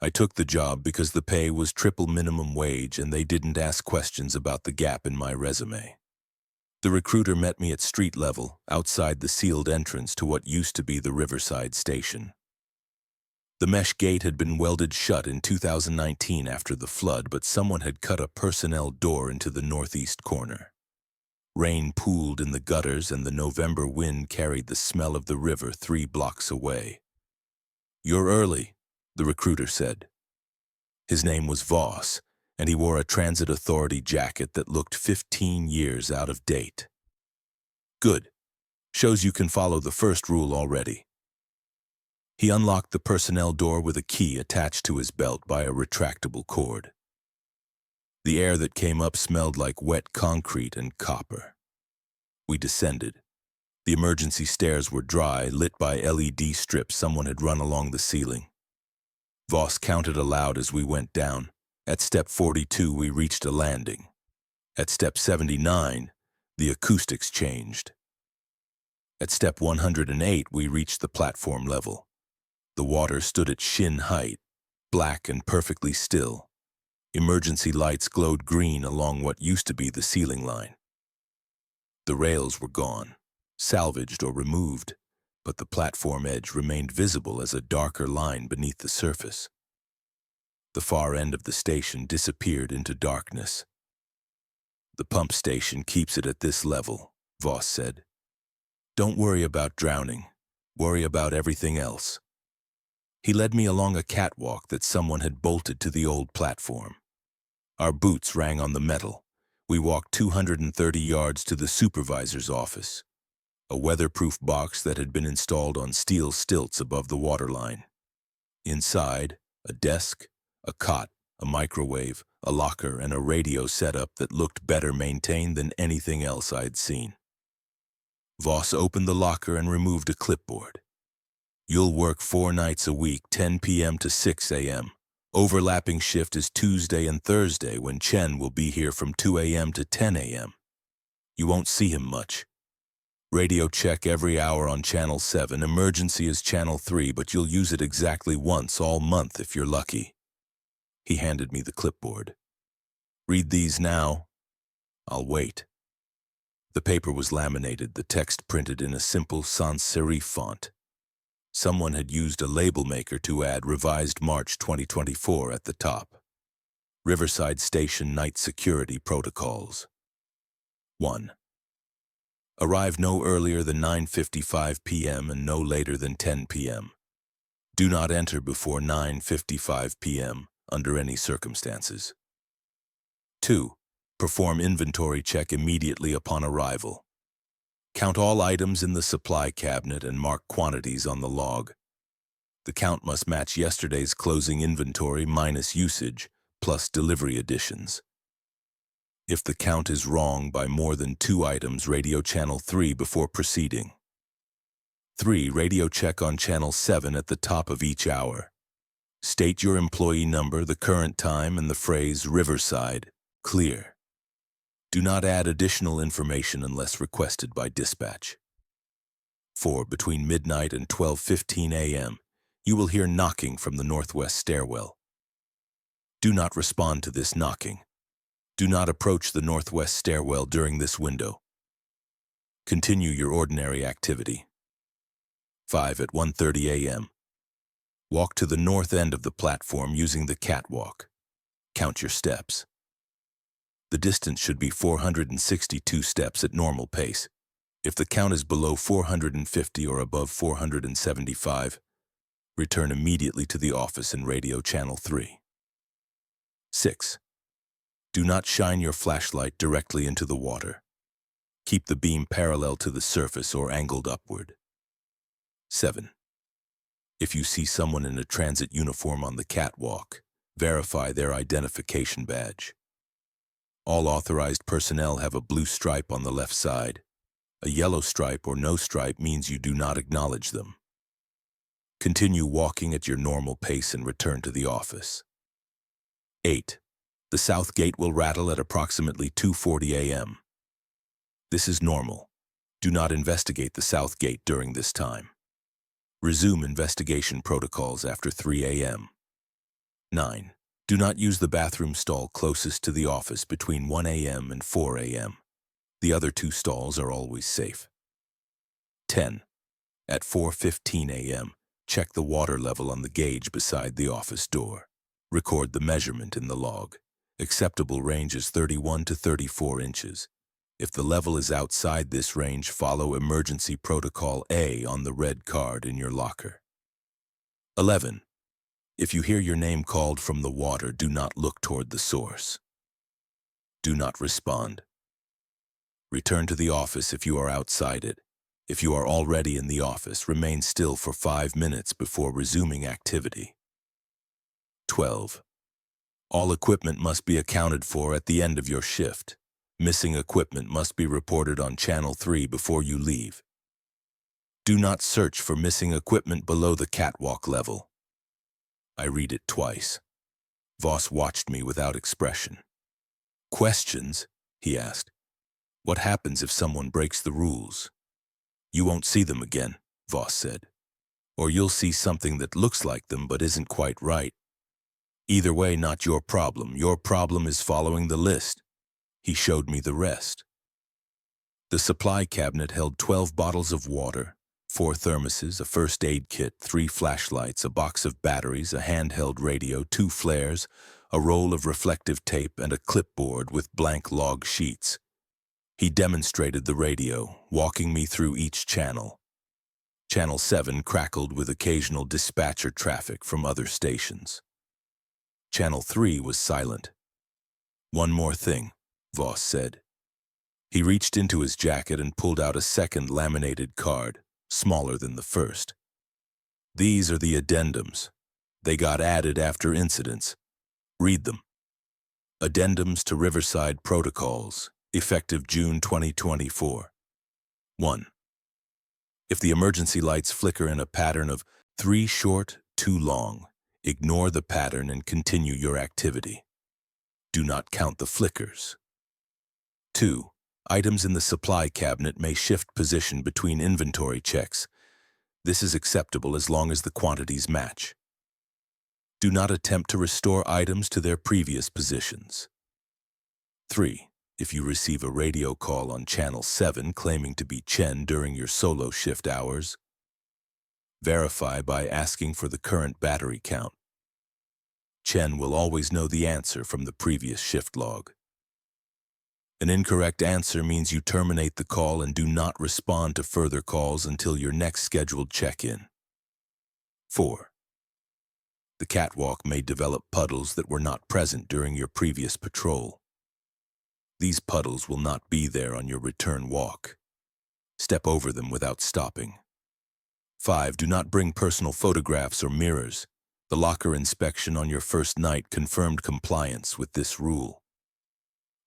I took the job because the pay was triple minimum wage and they didn't ask questions about the gap in my resume. The recruiter met me at street level, outside the sealed entrance to what used to be the Riverside station. The mesh gate had been welded shut in 2019 after the flood, but someone had cut a personnel door into the northeast corner. Rain pooled in the gutters and the November wind carried the smell of the river 3 blocks away. "You're early," the recruiter said. His name was Voss, and he wore a transit authority jacket that looked 15 years out of date. "Good. Shows you can follow the first rule already." He unlocked the personnel door with a key attached to his belt by a retractable cord. The air that came up smelled like wet concrete and copper. We descended. The emergency stairs were dry, lit by LED strips someone had run along the ceiling. Voss counted aloud as we went down. At step 42, we reached a landing. At step 79, the acoustics changed. At step 108, we reached the platform level. The water stood at shin height, black and perfectly still. Emergency lights glowed green along what used to be the ceiling line. The rails were gone, salvaged or removed, but the platform edge remained visible as a darker line beneath the surface. The far end of the station disappeared into darkness. "The pump station keeps it at this level," Voss said. "Don't worry about drowning. Worry about everything else." He led me along a catwalk that someone had bolted to the old platform. Our boots rang on the metal. We walked 230 yards to the supervisor's office, a weatherproof box that had been installed on steel stilts above the waterline. Inside, a desk, a cot, a microwave, a locker, and a radio setup that looked better maintained than anything else I'd seen. Voss opened the locker and removed a clipboard. "You'll work 4 nights a week, 10 p.m. to 6 a.m. Overlapping shift is Tuesday and Thursday when Chen will be here from 2 a.m. to 10 a.m. You won't see him much. Radio check every hour on Channel 7. Emergency is Channel 3, but you'll use it exactly once all month if you're lucky." He handed me the clipboard. "Read these now." "I'll wait." The paper was laminated, the text printed in a simple sans serif font. Someone had used a label maker to add revised March 2024 at the top. Riverside Station Night Security Protocols. 1. Arrive no earlier than 9:55 p.m. and no later than 10 p.m. Do not enter before 9:55 p.m. under any circumstances. 2. Perform inventory check immediately upon arrival. Count all items in the supply cabinet and mark quantities on the log. The count must match yesterday's closing inventory minus usage, plus delivery additions. If the count is wrong by more than 2 items, radio Channel 3 before proceeding. 3. Radio check on Channel 7 at the top of each hour. State your employee number, the current time, and the phrase "Riverside" clear. Do not add additional information unless requested by dispatch. 4. Between midnight and 12:15 a.m., you will hear knocking from the northwest stairwell. Do not respond to this knocking. Do not approach the northwest stairwell during this window. Continue your ordinary activity. 5. At 1:30 a.m., walk to the north end of the platform using the catwalk. Count your steps. The distance should be 462 steps at normal pace. If the count is below 450 or above 475, return immediately to the office and radio Channel 3. 6. Do not shine your flashlight directly into the water. Keep the beam parallel to the surface or angled upward. 7. If you see someone in a transit uniform on the catwalk, verify their identification badge. All authorized personnel have a blue stripe on the left side. A yellow stripe or no stripe means you do not acknowledge them. Continue walking at your normal pace and return to the office. 8. The south gate will rattle at approximately 2:40 a.m. This is normal. Do not investigate the south gate during this time. Resume investigation protocols after 3 a.m. 9. Do not use the bathroom stall closest to the office between 1 a.m. and 4 a.m. The other two stalls are always safe. 10. At 4:15 a.m., check the water level on the gauge beside the office door. Record the measurement in the log. Acceptable range is 31 to 34 inches. If the level is outside this range, follow Emergency Protocol A on the red card in your locker. 11. If you hear your name called from the water, do not look toward the source. Do not respond. Return to the office if you are outside it. If you are already in the office, remain still for 5 minutes before resuming activity. 12. All equipment must be accounted for at the end of your shift. Missing equipment must be reported on Channel 3 before you leave. Do not search for missing equipment below the catwalk level. I read it twice. Voss watched me without expression. Questions? He asked. What happens if someone breaks the rules? You won't see them again, Voss said. Or you'll see something that looks like them but isn't quite right. Either way, not your problem. Your problem is following the list. He showed me the rest. The supply cabinet held 12 bottles of water, 4 thermoses, a first aid kit, 3 flashlights, a box of batteries, a handheld radio, 2 flares, a roll of reflective tape, and a clipboard with blank log sheets. He demonstrated the radio, walking me through each channel. Channel 7 crackled with occasional dispatcher traffic from other stations. Channel 3 was silent. One more thing, Voss said. He reached into his jacket and pulled out a second laminated card, smaller than the first. These are the addendums. They got added after incidents. Read them. Addendums to Riverside Protocols, effective June 2024. 1. If the emergency lights flicker in a pattern of 3 short, 2 long, ignore the pattern and continue your activity. Do not count the flickers. 2. Items in the supply cabinet may shift position between inventory checks. This is acceptable as long as the quantities match. Do not attempt to restore items to their previous positions. 3. If you receive a radio call on Channel 7 claiming to be Chen during your solo shift hours, verify by asking for the current battery count. Chen will always know the answer from the previous shift log. An incorrect answer means you terminate the call and do not respond to further calls until your next scheduled check-in. 4. The catwalk may develop puddles that were not present during your previous patrol. These puddles will not be there on your return walk. Step over them without stopping. 5. Do not bring personal photographs or mirrors. The locker inspection on your first night confirmed compliance with this rule.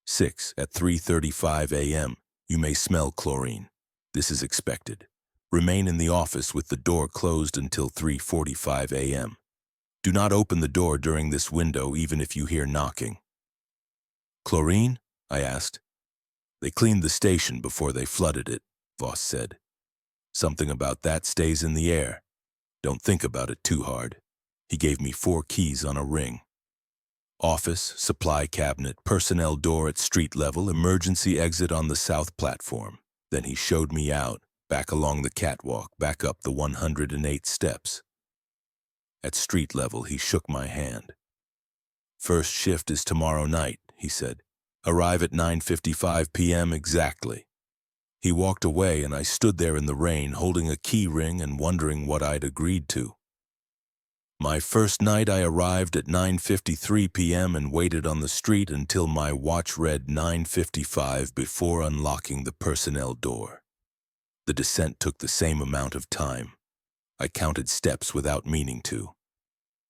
6. At 3:35 a.m., you may smell chlorine. This is expected. Remain in the office with the door closed until 3:45 a.m. Do not open the door during this window even if you hear knocking. Chlorine? I asked. They cleaned the station before they flooded it, Voss said. Something about that stays in the air. Don't think about it too hard. He gave me 4 keys on a ring. Office, supply cabinet, personnel door at street level, emergency exit on the south platform. Then he showed me out, back along the catwalk, back up the 108 steps. At street level, he shook my hand. First shift is tomorrow night, he said. Arrive at 9:55 p.m. exactly. He walked away and I stood there in the rain holding a key ring and wondering what I'd agreed to. My first night I arrived at 9:53 p.m. and waited on the street until my watch read 9:55 before unlocking the personnel door. The descent took the same amount of time. I counted steps without meaning to.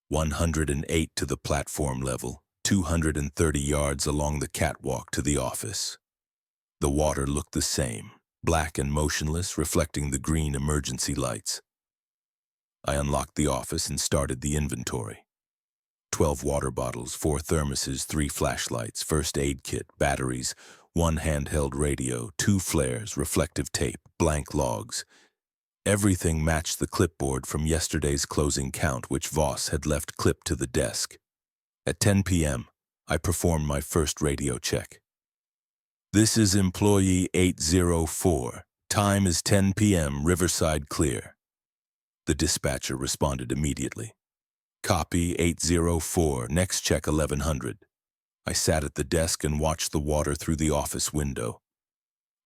108 to the platform level, 230 yards along the catwalk to the office. The water looked the same, black and motionless, reflecting the green emergency lights. I unlocked the office and started the inventory. 12 water bottles, 4 thermoses, 3 flashlights, first aid kit, batteries, 1 handheld radio, 2 flares, reflective tape, blank logs. Everything matched the clipboard from yesterday's closing count which Voss had left clipped to the desk. At 10 p.m., I performed my first radio check. "This is employee 804. Time is 10 p.m., Riverside clear." The dispatcher responded immediately. "Copy 804, next check 1100. I sat at the desk and watched the water through the office window.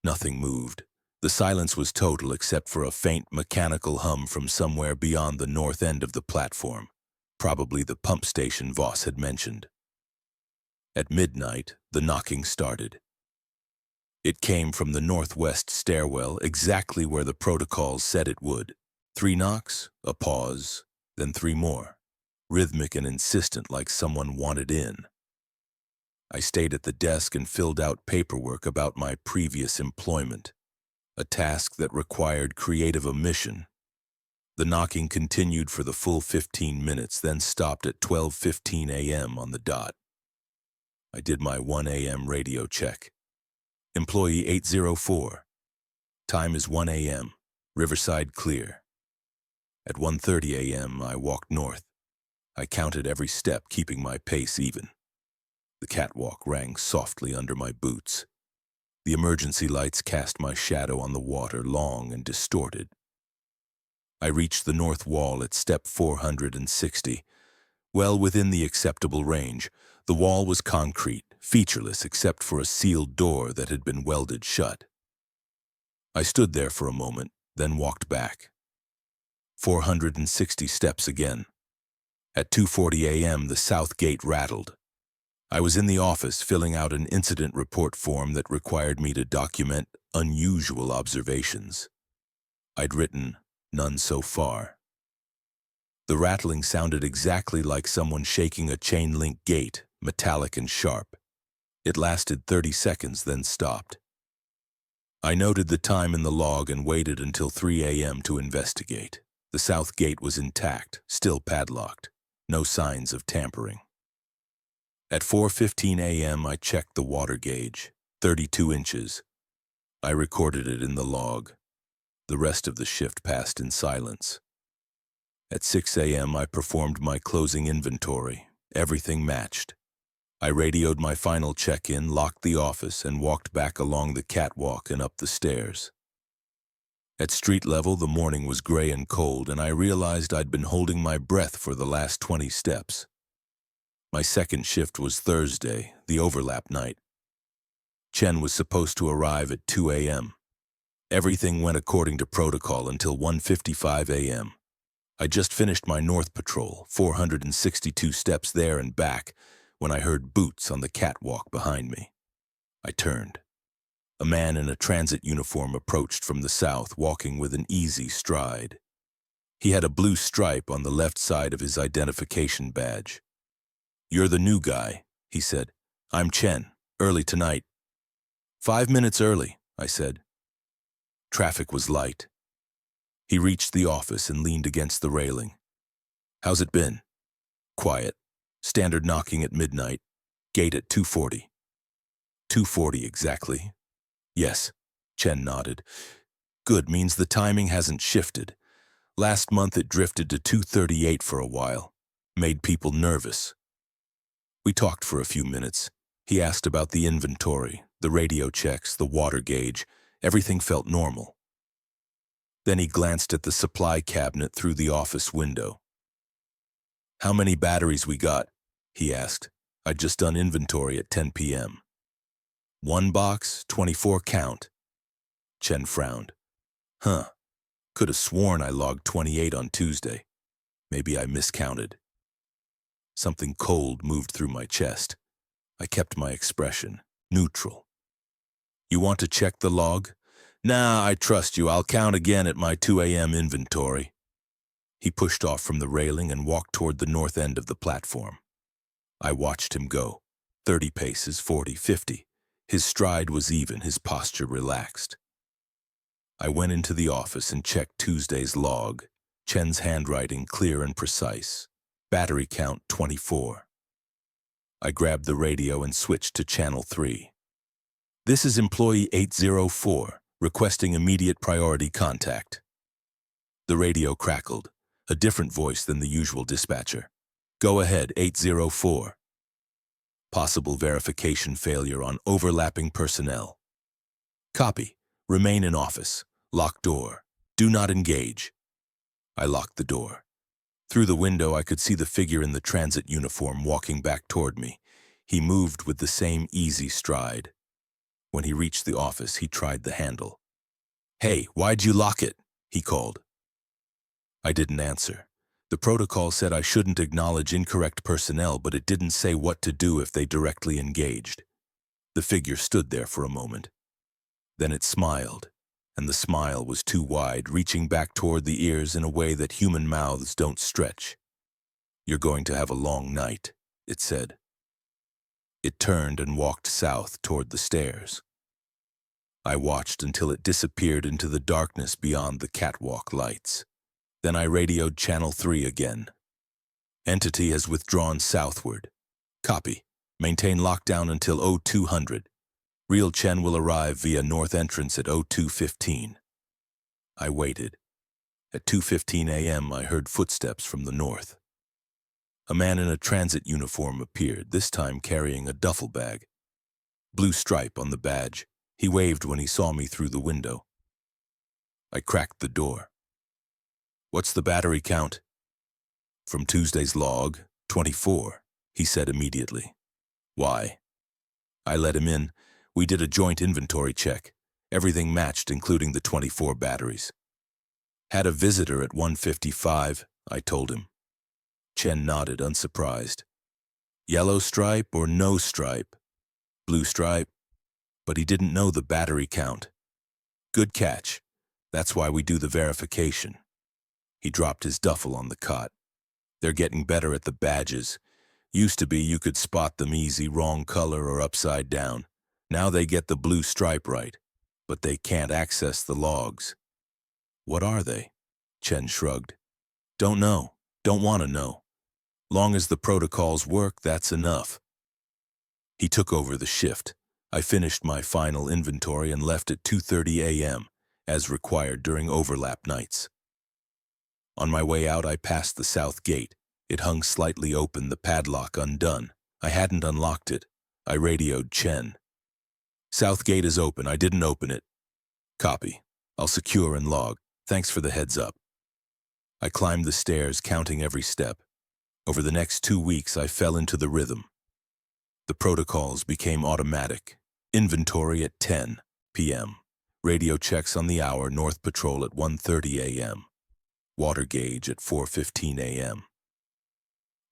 Nothing moved. The silence was total except for a faint mechanical hum from somewhere beyond the north end of the platform, probably the pump station Voss had mentioned. At midnight, the knocking started. It came from the northwest stairwell, exactly where the protocols said it would. 3 knocks, a pause, then 3 more, rhythmic and insistent like someone wanted in. I stayed at the desk and filled out paperwork about my previous employment, a task that required creative omission. The knocking continued for the full 15 minutes, then stopped at 12:15 a.m. on the dot. I did my 1 a.m. radio check. "Employee 804. Time is 1 a.m. Riverside clear." At 1:30 a.m., I walked north. I counted every step, keeping my pace even. The catwalk rang softly under my boots. The emergency lights cast my shadow on the water, long and distorted. I reached the north wall at step 460. Well within the acceptable range, the wall was concrete, featureless except for a sealed door that had been welded shut. I stood there for a moment, then walked back. 460 steps again. At 2:40 a.m., the south gate rattled. I was in the office filling out an incident report form that required me to document unusual observations. I'd written, "None so far." The rattling sounded exactly like someone shaking a chain-link gate, metallic and sharp. It lasted 30 seconds, then stopped. I noted the time in the log and waited until 3 a.m. to investigate. The south gate was intact, still padlocked. No signs of tampering. At 4:15 a.m., I checked the water gauge, 32 inches. I recorded it in the log. The rest of the shift passed in silence. At 6 a.m., I performed my closing inventory. Everything matched. I radioed my final check-in, locked the office, and walked back along the catwalk and up the stairs. At street level, the morning was gray and cold, and I realized I'd been holding my breath for the last 20 steps. My second shift was Thursday, the overlap night. Chen was supposed to arrive at 2 a.m. Everything went according to protocol until 1:55 a.m. I just finished my north patrol, 462 steps there and back, when I heard boots on the catwalk behind me. I turned. A man in a transit uniform approached from the south, walking with an easy stride. He had a blue stripe on the left side of his identification badge. "You're the new guy," he said. "I'm Chen, early tonight." "5 minutes early," I said. Traffic was light. He reached the office and leaned against the railing. "How's it been?" "Quiet. Standard knocking at midnight. Gate at 2:40. 2:40 exactly." "Yes," Chen nodded. "Good, means the timing hasn't shifted. Last month it drifted to 2:38 for a while. Made people nervous." We talked for a few minutes. He asked about the inventory, the radio checks, the water gauge. Everything felt normal. Then he glanced at the supply cabinet through the office window. "How many batteries we got?" he asked. I'd just done inventory at 10 p.m. "1 box, 24 count." Chen frowned. "Huh. Could have sworn I logged 28 on Tuesday. Maybe I miscounted." Something cold moved through my chest. I kept my expression, neutral. "You want to check the log?" "Nah, I trust you. I'll count again at my 2 a.m. inventory." He pushed off from the railing and walked toward the north end of the platform. I watched him go. 30 paces, 40, 50. His stride was even, his posture relaxed. I went into the office and checked Tuesday's log. Chen's handwriting clear and precise. Battery count 24. I grabbed the radio and switched to channel 3. "This is employee 804, requesting immediate priority contact." The radio crackled, a different voice than the usual dispatcher. "Go ahead, 804. Possible verification failure on overlapping personnel. Copy. Remain in office. Lock door. Do not engage. I locked the door. Through the window, I could see the figure in the transit uniform walking back toward me. He moved with the same easy stride. When he reached the office, he tried the handle. "Hey, why'd you lock it?" he called. I didn't answer. The protocol said I shouldn't acknowledge incorrect personnel, but it didn't say what to do if they directly engaged. The figure stood there for a moment. Then it smiled, and the smile was too wide, reaching back toward the ears in a way that human mouths don't stretch. "You're going to have a long night," it said. It turned and walked south toward the stairs. I watched until it disappeared into the darkness beyond the catwalk lights. Then I radioed Channel 3 again. "Entity has withdrawn southward. Copy. Maintain lockdown until 0200. Real Chen will arrive via north entrance at 0215. I waited. At 2:15 a.m. I heard footsteps from the north. A man in a transit uniform appeared, this time carrying a duffel bag. Blue stripe on the badge. He waved when he saw me through the window. I cracked the door. "What's the battery count?" "From Tuesday's log, 24, he said immediately. "Why?" I let him in. We did a joint inventory check. Everything matched, including the 24 batteries. "Had a visitor at 1:55, I told him. Chen nodded, unsurprised. "Yellow stripe or no stripe?" "Blue stripe." But he didn't know the battery count. "Good catch. That's why we do the verification." He dropped his duffel on the cot. "They're getting better at the badges. Used to be you could spot them easy, wrong color or upside down. Now they get the blue stripe right, but they can't access the logs." "What are they?" Chen shrugged. "Don't know. Don't want to know. Long as the protocols work, that's enough." He took over the shift. I finished my final inventory and left at 2:30 a.m., as required during overlap nights. On my way out, I passed the south gate. It hung slightly open, the padlock undone. I hadn't unlocked it. I radioed Chen. "South gate is open. I didn't open it." "Copy. I'll secure and log. Thanks for the heads up." I climbed the stairs, counting every step. Over the next 2 weeks, I fell into the rhythm. The protocols became automatic. Inventory at 10 p.m. Radio checks on the hour, North Patrol at 1:30 a.m. Water gauge at 4:15 a.m.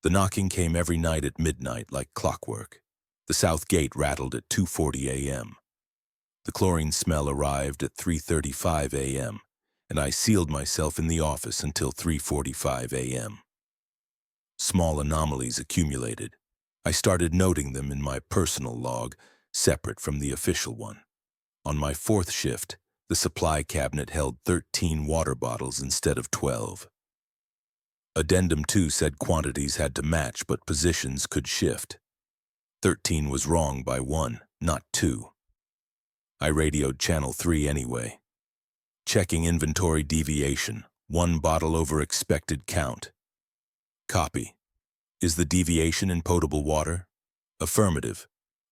The knocking came every night at midnight like clockwork. The south gate rattled at 2:40 a.m. The chlorine smell arrived at 3:35 a.m., and I sealed myself in the office until 3:45 a.m. Small anomalies accumulated. I started noting them in my personal log, separate from the official one. On my fourth shift, the supply cabinet held 13 water bottles instead of 12. Addendum 2 said quantities had to match, but positions could shift. 13 was wrong by 1, not 2. I radioed Channel 3 anyway. Checking inventory deviation, 1 bottle over expected count. Copy. Is the deviation in potable water? Affirmative.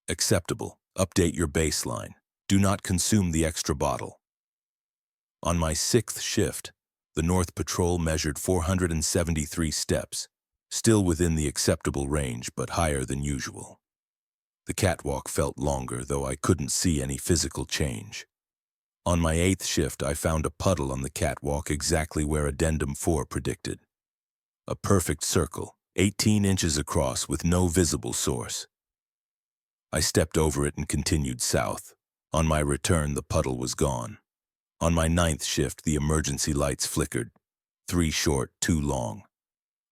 Acceptable. Update your baseline. Do not consume the extra bottle. On my 6th shift, the North Patrol measured 473 steps, still within the acceptable range but higher than usual. The catwalk felt longer, though I couldn't see any physical change. On my 8th shift, I found a puddle on the catwalk exactly where Addendum 4 predicted. A perfect circle, 18 inches across with no visible source. I stepped over it and continued south. On my return, the puddle was gone. On my 9th shift, the emergency lights flickered. 3 short, 2 long.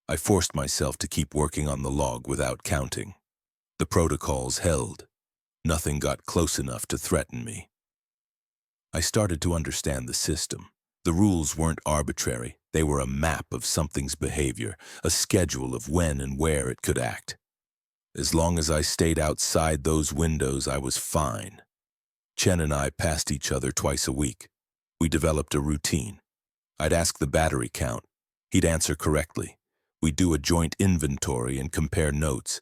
I forced myself to keep working on the log without counting. The protocols held. Nothing got close enough to threaten me. I started to understand the system. The rules weren't arbitrary. They were a map of something's behavior, a schedule of when and where it could act. As long as I stayed outside those windows, I was fine. Chen and I passed each other twice a week. We developed a routine. I'd ask the battery count. He'd answer correctly. We'd do a joint inventory and compare notes.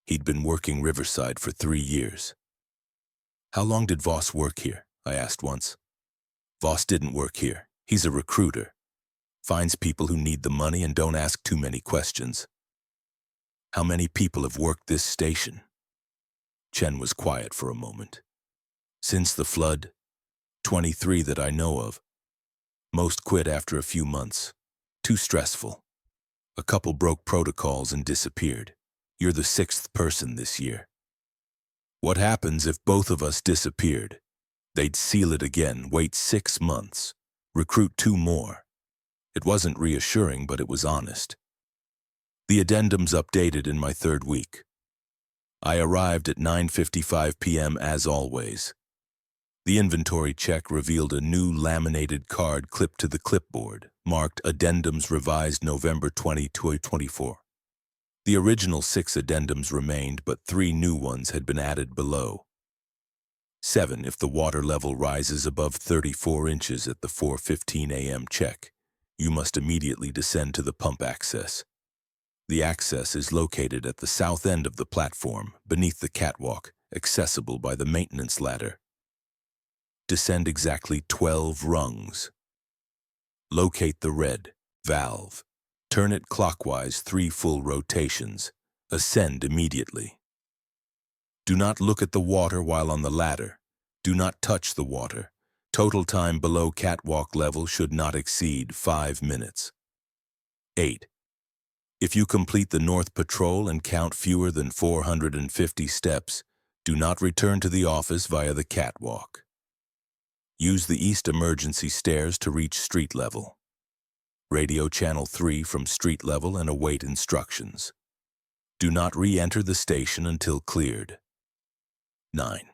He'd been working Riverside for 3 years. "How long did Voss work here?" I asked once. "Voss didn't work here. He's a recruiter. Finds people who need the money and don't ask too many questions." "How many people have worked this station?" Chen was quiet for a moment. "Since the flood, 23 that I know of. Most quit after a few months. Too stressful. A couple broke protocols and disappeared. You're the 6th person this year." "What happens if both of us disappeared?" "They'd seal it again, wait 6 months, recruit 2 more. It wasn't reassuring, but it was honest. The addendums updated in my 3rd week. I arrived at 9:55 p.m. as always. The inventory check revealed a new laminated card clipped to the clipboard, marked Addendums Revised November 2024. The original 6 addendums remained, but 3 new ones had been added below. 7. If the water level rises above 34 inches at the 4:15 a.m. check, you must immediately descend to the pump access. The access is located at the south end of the platform, beneath the catwalk, accessible by the maintenance ladder. Descend exactly 12 rungs. Locate the red valve. Turn it clockwise 3 full rotations. Ascend immediately. Do not look at the water while on the ladder. Do not touch the water. Total time below catwalk level should not exceed 5 minutes. 8. If you complete the North Patrol and count fewer than 450 steps, do not return to the office via the catwalk. Use the East emergency stairs to reach street level. Radio Channel 3 from street level and await instructions. Do not re-enter the station until cleared. 9.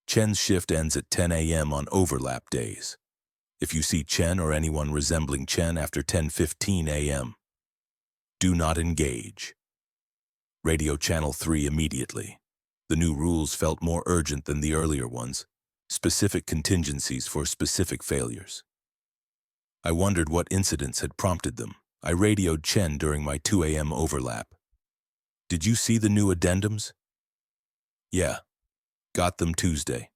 Chen's shift ends at 10 a.m. on overlap days. If you see Chen or anyone resembling Chen after 10:15 a.m., do not engage. Radio Channel 3 immediately. The new rules felt more urgent than the earlier ones. Specific contingencies for specific failures. I wondered what incidents had prompted them. I radioed Chen during my 2 a.m. overlap. "Did you see the new addendums?" "Yeah. Got them Tuesday.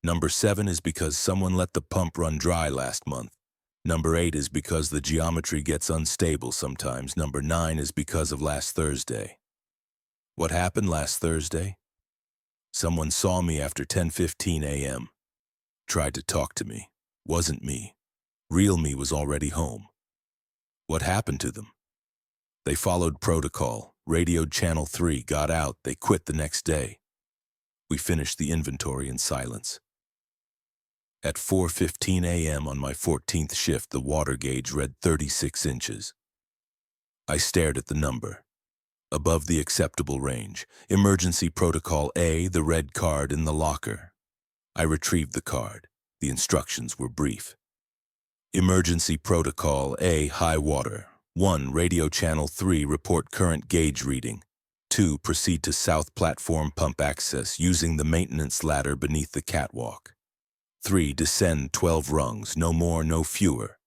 Number 7 is because someone let the pump run dry last month. Number 8 is because the geometry gets unstable sometimes. Number 9 is because of last Thursday." "What happened last Thursday?" "Someone saw me after 10:15 a.m. Tried to talk to me. Wasn't me. Real me was already home." "What happened to them?" "They followed protocol, radioed Channel 3, got out, they quit the next day." We finished the inventory in silence. At 4:15 a.m. on my 14th shift, the water gauge read 36 inches. I stared at the number. Above the acceptable range. Emergency Protocol A, the red card in the locker. I retrieved the card. The instructions were brief. Emergency Protocol A, high water. 1. Radio Channel 3, report current gauge reading. 2. Proceed to South Platform pump access using the maintenance ladder beneath the catwalk. 3. Descend 12 rungs, no more, no fewer.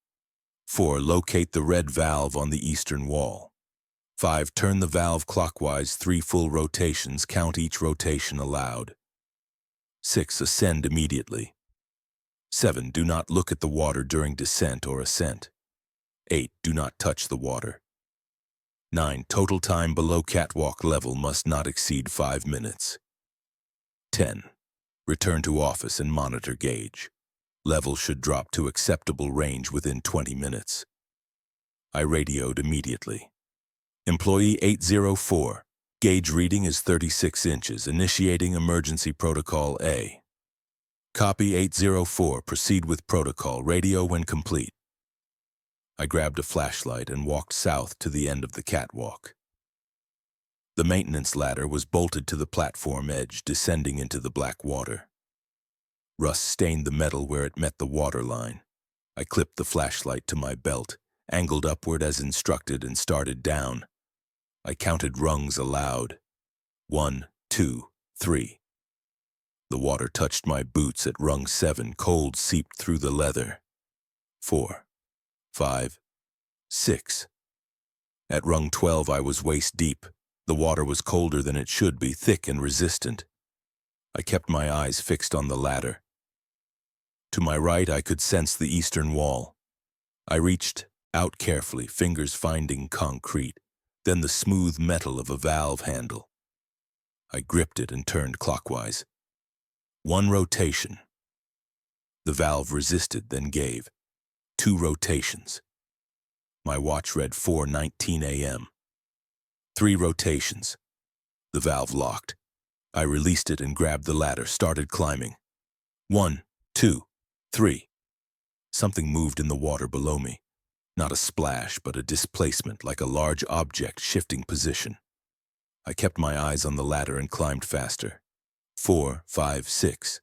4. Locate the red valve on the eastern wall. 5. Turn the valve clockwise 3 full rotations, count each rotation allowed. 6. Ascend immediately. 7. Do not look at the water during descent or ascent. 8. Do not touch the water. 9. Total time below catwalk level must not exceed 5 minutes. 10. Return to office and monitor gauge. Level should drop to acceptable range within 20 minutes. I radioed immediately. Employee 804. Gauge reading is 36 inches. Initiating Emergency Protocol A. Copy 804. Proceed with protocol. Radio when complete. I grabbed a flashlight and walked south to the end of the catwalk. The maintenance ladder was bolted to the platform edge, descending into the black water. Rust stained the metal where it met the water line. I clipped the flashlight to my belt, angled upward as instructed, and started down. I counted rungs aloud. 1, 2, 3. The water touched my boots at rung 7, cold seeped through the leather. 4, 5, 6. At rung 12 I was waist deep. The water was colder than it should be, thick and resistant. I kept my eyes fixed on the ladder. To my right, I could sense the eastern wall. I reached out carefully, fingers finding concrete, then the smooth metal of a valve handle. I gripped it and turned clockwise. One rotation. The valve resisted, then gave. 2 rotations. My watch read 4:19 a.m. 3 rotations. The valve locked. I released it and grabbed the ladder, started climbing. 1, 2, 3. Something moved in the water below me. Not a splash, but a displacement, like a large object shifting position. I kept my eyes on the ladder and climbed faster. 4, 5, 6.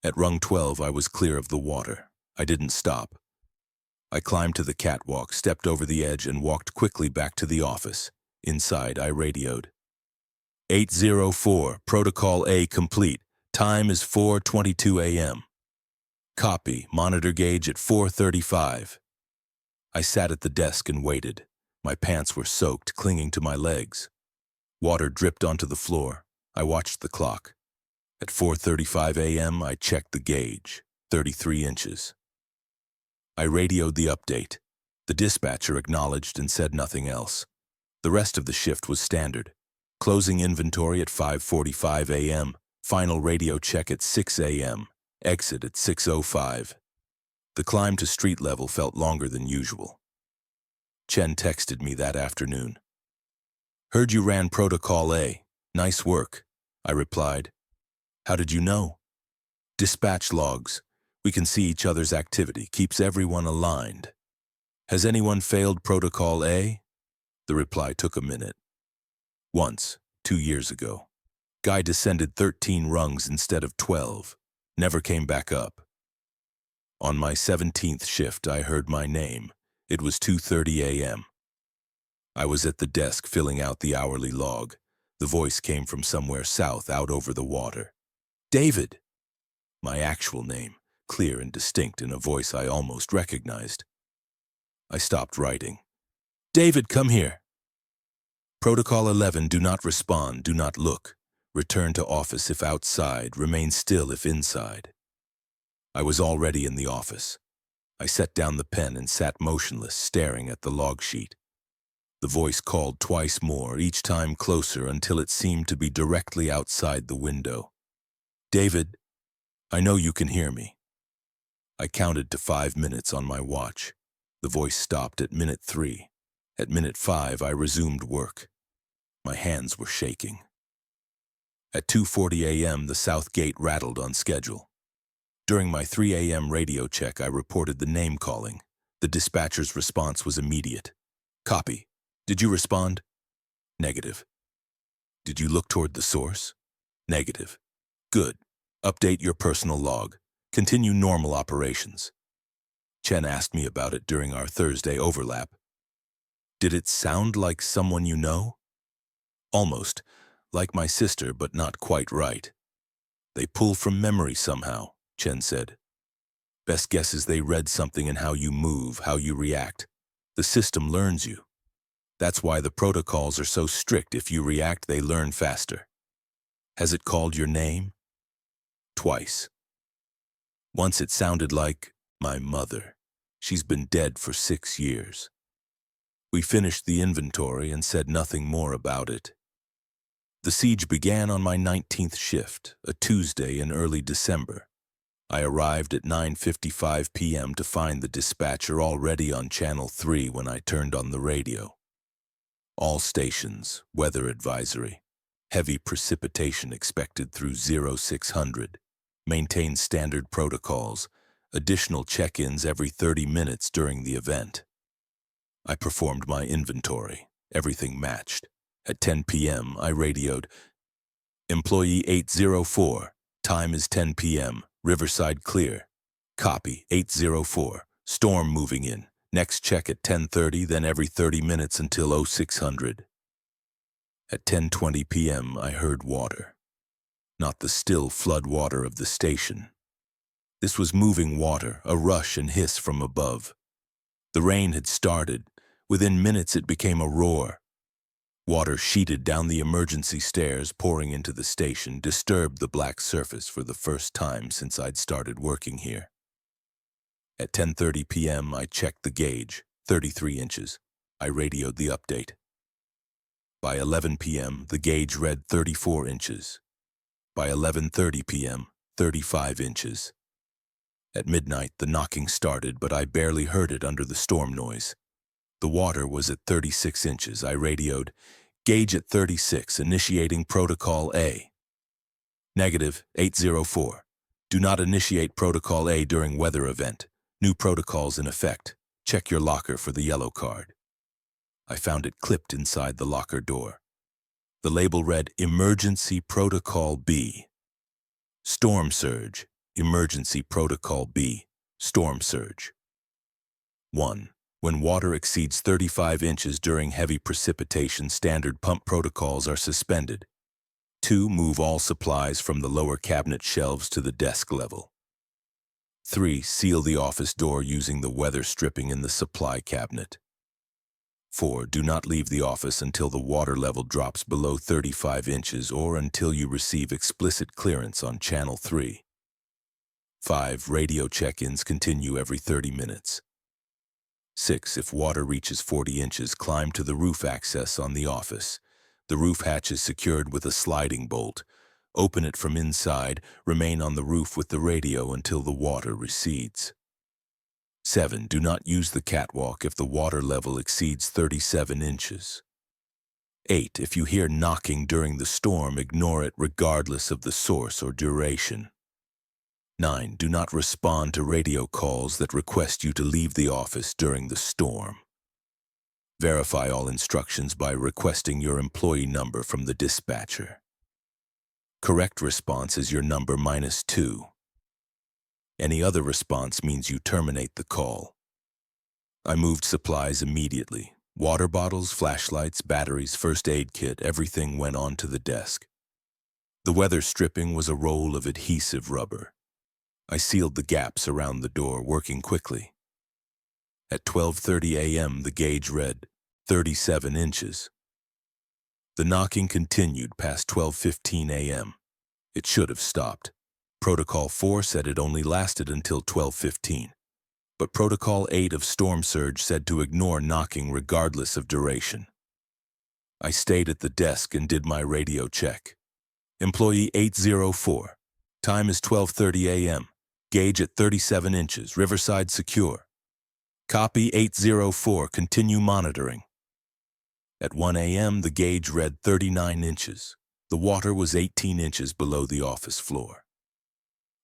At rung 12, I was clear of the water. I didn't stop. I climbed to the catwalk, stepped over the edge, and walked quickly back to the office. Inside, I radioed. 804, Protocol A complete. Time is 4:22 a.m. Copy, monitor gauge at 4:35. I sat at the desk and waited. My pants were soaked, clinging to my legs. Water dripped onto the floor. I watched the clock. At 4:35 a.m., I checked the gauge, 33 inches. I radioed the update. The dispatcher acknowledged and said nothing else. The rest of the shift was standard. Closing inventory at 5:45 a.m., final radio check at 6 a.m., exit at 6:05. The climb to street level felt longer than usual. Chen texted me that afternoon. "Heard you ran Protocol A. Nice work," I replied. "How did you know?" "Dispatch logs. We can see each other's activity, keeps everyone aligned." "Has anyone failed Protocol A?" The reply took a minute. "Once, 2 years ago. Guy descended 13 rungs instead of 12. Never came back up. On my 17th shift, I heard my name. It was 2:30 a.m. I was at the desk filling out the hourly log. The voice came from somewhere south, out over the water. "David!" My actual name, clear and distinct in a voice I almost recognized. I stopped writing. "David, come here." "Protocol 11, do not respond, do not look. Return to office if outside, remain still if inside." I was already in the office. I set down the pen and sat motionless, staring at the log sheet. The voice called twice more, each time closer until it seemed to be directly outside the window. "David, I know you can hear me." I counted to 5 minutes on my watch. The voice stopped at minute 3. At minute 5, I resumed work. My hands were shaking. At 2:40 a.m., the south gate rattled on schedule. During my 3 a.m. radio check, I reported the name calling. The dispatcher's response was immediate. "Copy. Did you respond?" "Negative." "Did you look toward the source?" "Negative." "Good. Update your personal log. Continue normal operations." Chen asked me about it during our Thursday overlap. "Did it sound like someone you know?" "Almost. Like my sister, but not quite right." "They pull from memory somehow," Chen said. "Best guess is they read something in how you move, how you react. The system learns you. That's why the protocols are so strict. If you react, they learn faster." "Has it called your name?" "Twice. Once it sounded like my mother. She's been dead for 6 years. We finished the inventory and said nothing more about it. The siege began on my 19th shift, a Tuesday in early December. I arrived at 9:55 p.m. to find the dispatcher already on Channel 3 when I turned on the radio. All stations, weather advisory. Heavy precipitation expected through 0600. Maintain standard protocols. Additional check-ins every 30 minutes during the event. I performed my inventory. Everything matched. At 10 p.m., I radioed, "Employee 804, time is 10 p.m., Riverside clear. Copy, 804, storm moving in. Next check at 10:30, then every 30 minutes until 0600. At 10:20 p.m., I heard water. Not the still flood water of the station. This was moving water, a rush and hiss from above. The rain had started. Within minutes, it became a roar. Water sheeted down the emergency stairs, pouring into the station, disturbed the black surface for the first time since I'd started working here. At 10:30 p.m., I checked the gauge, 33 inches. I radioed the update. By 11 p.m., the gauge read 34 inches. By 11:30 p.m., 35 inches. At midnight, the knocking started, but I barely heard it under the storm noise. The water was at 36 inches. I radioed, "Gauge at 36, initiating Protocol A." Negative, 804. Do not initiate Protocol A during weather event. New protocols in effect. Check your locker for the yellow card. I found it clipped inside the locker door. The label read, Emergency Protocol B. Storm Surge, Emergency Protocol B, Storm Surge. 1. When water exceeds 35 inches during heavy precipitation, standard pump protocols are suspended. 2. Move all supplies from the lower cabinet shelves to the desk level. 3. Seal the office door using the weather stripping in the supply cabinet. 4. Do not leave the office until the water level drops below 35 inches or until you receive explicit clearance on Channel 3. 5. Radio check-ins continue every 30 minutes. 6. If water reaches 40 inches, climb to the roof access on the office. The roof hatch is secured with a sliding bolt. Open it from inside, remain on the roof with the radio until the water recedes. 7. Do not use the catwalk if the water level exceeds 37 inches. 8. If you hear knocking during the storm, ignore it regardless of the source or duration. 9. Do not respond to radio calls that request you to leave the office during the storm. Verify all instructions by requesting your employee number from the dispatcher. Correct response is your number -2. Any other response means you terminate the call. I moved supplies immediately. Water bottles, flashlights, batteries, first aid kit, everything went onto the desk. The weather stripping was a roll of adhesive rubber. I sealed the gaps around the door, working quickly. At 12:30 a.m., the gauge read 37 inches. The knocking continued past 12:15 a.m. It should have stopped. Protocol 4 said it only lasted until 12:15. But Protocol 8 of Storm Surge said to ignore knocking regardless of duration. I stayed at the desk and did my radio check. Employee 804. Time is 12:30 a.m. Gauge at 37 inches. Riverside secure. Copy 804. Continue monitoring. At 1 a.m., the gauge read 39 inches. The water was 18 inches below the office floor.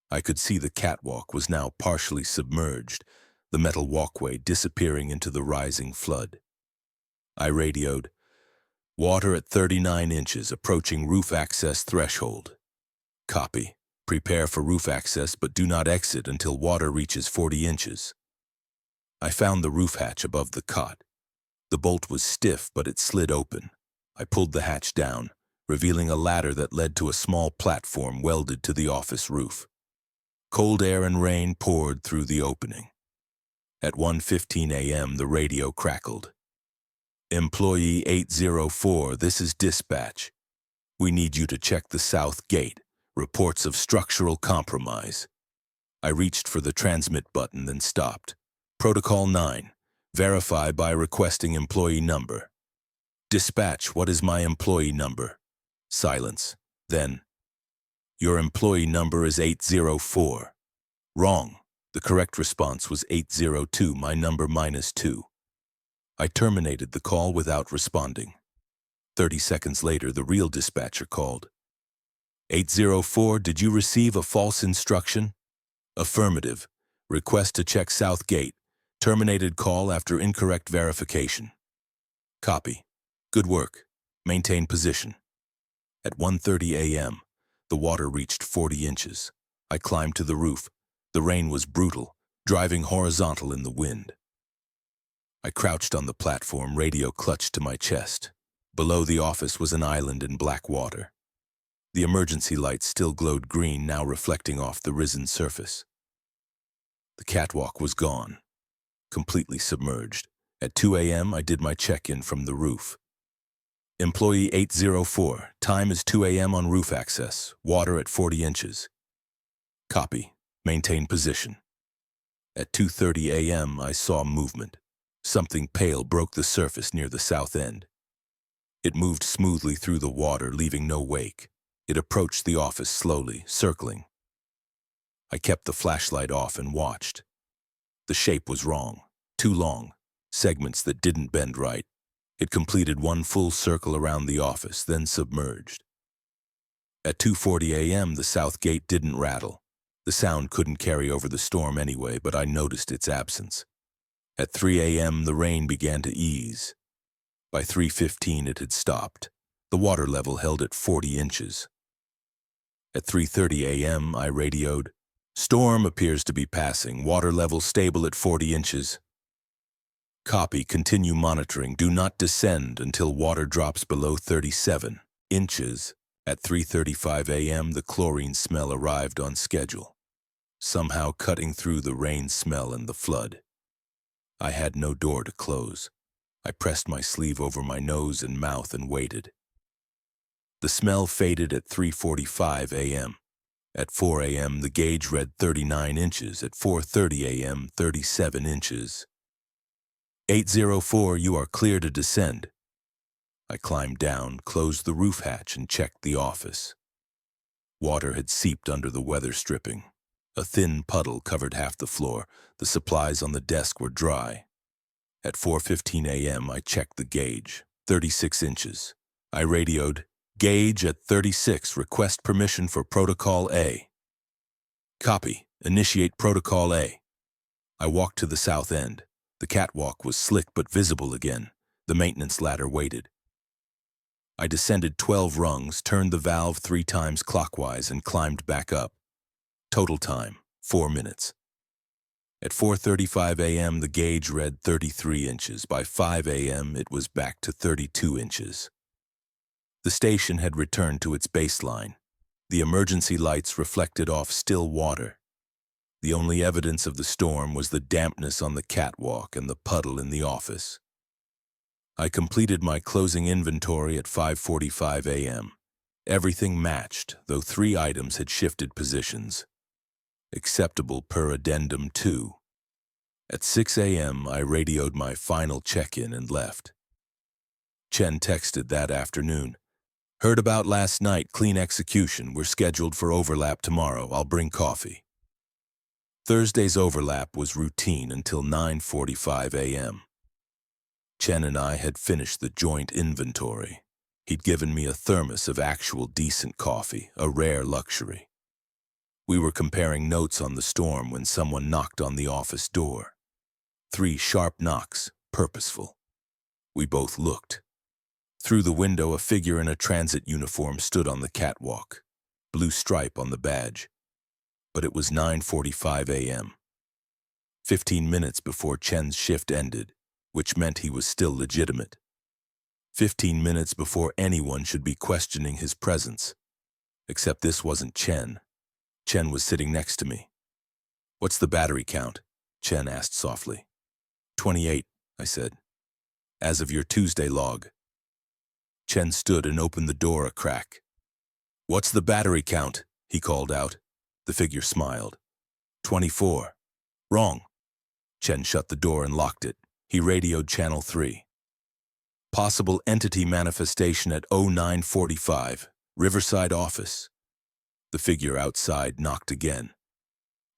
I could see the catwalk was now partially submerged, the metal walkway disappearing into the rising flood. I radioed, "Water at 39 inches, approaching roof access threshold." Copy. Prepare for roof access, but do not exit until water reaches 40 inches. I found the roof hatch above the cot. The bolt was stiff, but it slid open. I pulled the hatch down, revealing a ladder that led to a small platform welded to the office roof. Cold air and rain poured through the opening. At 1:15 a.m., the radio crackled. "Employee 804, this is dispatch. We need you to check the south gate. Reports of structural compromise." I reached for the transmit button, then stopped. Protocol 9. Verify by requesting employee number. Dispatch, what is my employee number? Silence. Then, your employee number is 804. Wrong. The correct response was 802, my number -2. I terminated the call without responding. 30 seconds later, the real dispatcher called. 804, did you receive a false instruction? Affirmative. Request to check south gate. Terminated call after incorrect verification. Copy. Good work. Maintain position. At 1:30 a.m., the water reached 40 inches. I climbed to the roof. The rain was brutal, driving horizontal in the wind. I crouched on the platform, radio clutched to my chest. Below the office was an island in black water. The emergency lights still glowed green, now reflecting off the risen surface. The catwalk was gone, completely submerged. At 2 a.m., I did my check-in from the roof. Employee 804, time is 2 a.m. on roof access, water at 40 inches. Copy, maintain position. At 2:30 a.m. I saw movement. Something pale broke the surface near the south end. It moved smoothly through the water, leaving no wake. It approached the office slowly, circling. I kept the flashlight off and watched. The shape was wrong, too long, segments that didn't bend right. It completed one full circle around the office, then submerged. At 2:40 a.m., the south gate didn't rattle. The sound couldn't carry over the storm anyway, but I noticed its absence. At 3 a.m., the rain began to ease. By 3:15, it had stopped. The water level held at 40 inches. At 3:30 a.m., I radioed, "Storm appears to be passing. Water level stable at 40 inches. Copy, continue monitoring. Do not descend until water drops below 37 inches. At 3:35 a.m., the chlorine smell arrived on schedule, somehow cutting through the rain smell and the flood. I had no door to close. I pressed my sleeve over my nose and mouth and waited. The smell faded at 3:45 a.m. At 4 a.m., the gauge read 39 inches. At 4:30 a.m., 37 inches. 804, you are clear to descend. I climbed down, closed the roof hatch, and checked the office. Water had seeped under the weather stripping. A thin puddle covered half the floor. The supplies on the desk were dry. At 4:15 a.m., I checked the gauge, 36 inches. I radioed, "Gauge at 36, request permission for Protocol A." Copy, initiate Protocol A. I walked to the south end. The catwalk was slick but visible again. The maintenance ladder waited. I descended 12 rungs, turned the valve 3 times clockwise, and climbed back up. Total time, 4 minutes. At 4:35 a.m., the gauge read 33 inches. By 5 a.m., it was back to 32 inches. The station had returned to its baseline. The emergency lights reflected off still water. The only evidence of the storm was the dampness on the catwalk and the puddle in the office. I completed my closing inventory at 5:45 a.m. Everything matched, though 3 items had shifted positions. Acceptable per addendum 2. At 6 a.m., I radioed my final check-in and left. Chen texted that afternoon. "Heard about last night, clean execution. We're scheduled for overlap tomorrow. I'll bring coffee." Thursday's overlap was routine until 9:45 a.m. Chen and I had finished the joint inventory. He'd given me a thermos of actual decent coffee, a rare luxury. We were comparing notes on the storm when someone knocked on the office door. 3 sharp knocks, purposeful. We both looked. Through the window, a figure in a transit uniform stood on the catwalk, blue stripe on the badge. But it was 9:45 a.m. 15 minutes before Chen's shift ended, which meant he was still legitimate. 15 minutes before anyone should be questioning his presence. Except this wasn't Chen. Chen was sitting next to me. "What's the battery count?" Chen asked softly. 28, I said. "As of your Tuesday log." Chen stood and opened the door a crack. "What's the battery count?" he called out. The figure smiled. 24. "Wrong." Chen shut the door and locked it. He radioed Channel 3. "Possible entity manifestation at 09:45, Riverside office." The figure outside knocked again.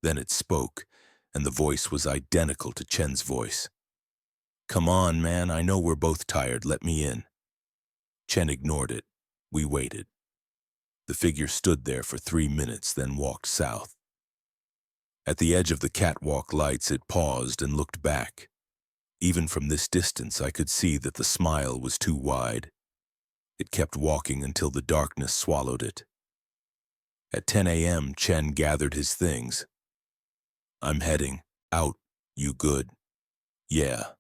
Then it spoke, and the voice was identical to Chen's voice. "Come on, man, I know we're both tired. Let me in." Chen ignored it. We waited. The figure stood there for 3 minutes, then walked south. At the edge of the catwalk lights, it paused and looked back. Even from this distance, I could see that the smile was too wide. It kept walking until the darkness swallowed it. At 10 a.m., Chen gathered his things. "I'm heading out. You good?" "Yeah.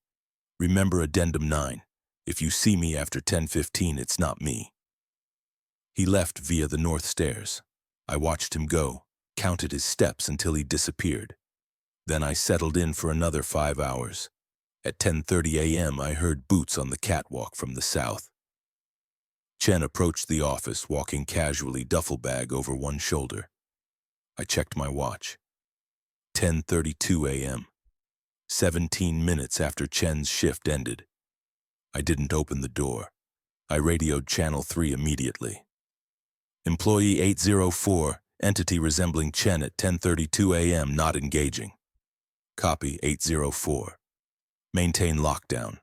Remember Addendum 9. If you see me after 10:15, it's not me." He left via the north stairs. I watched him go, counted his steps until he disappeared. Then I settled in for another 5 hours. At 10:30 a.m., I heard boots on the catwalk from the south. Chen approached the office, walking casually, duffel bag over one shoulder. I checked my watch. 10:32 a.m. 17 minutes after Chen's shift ended. I didn't open the door. I radioed Channel 3 immediately. Employee 804, entity resembling Chen at 10:32 a.m. not engaging. Copy 804. Maintain lockdown.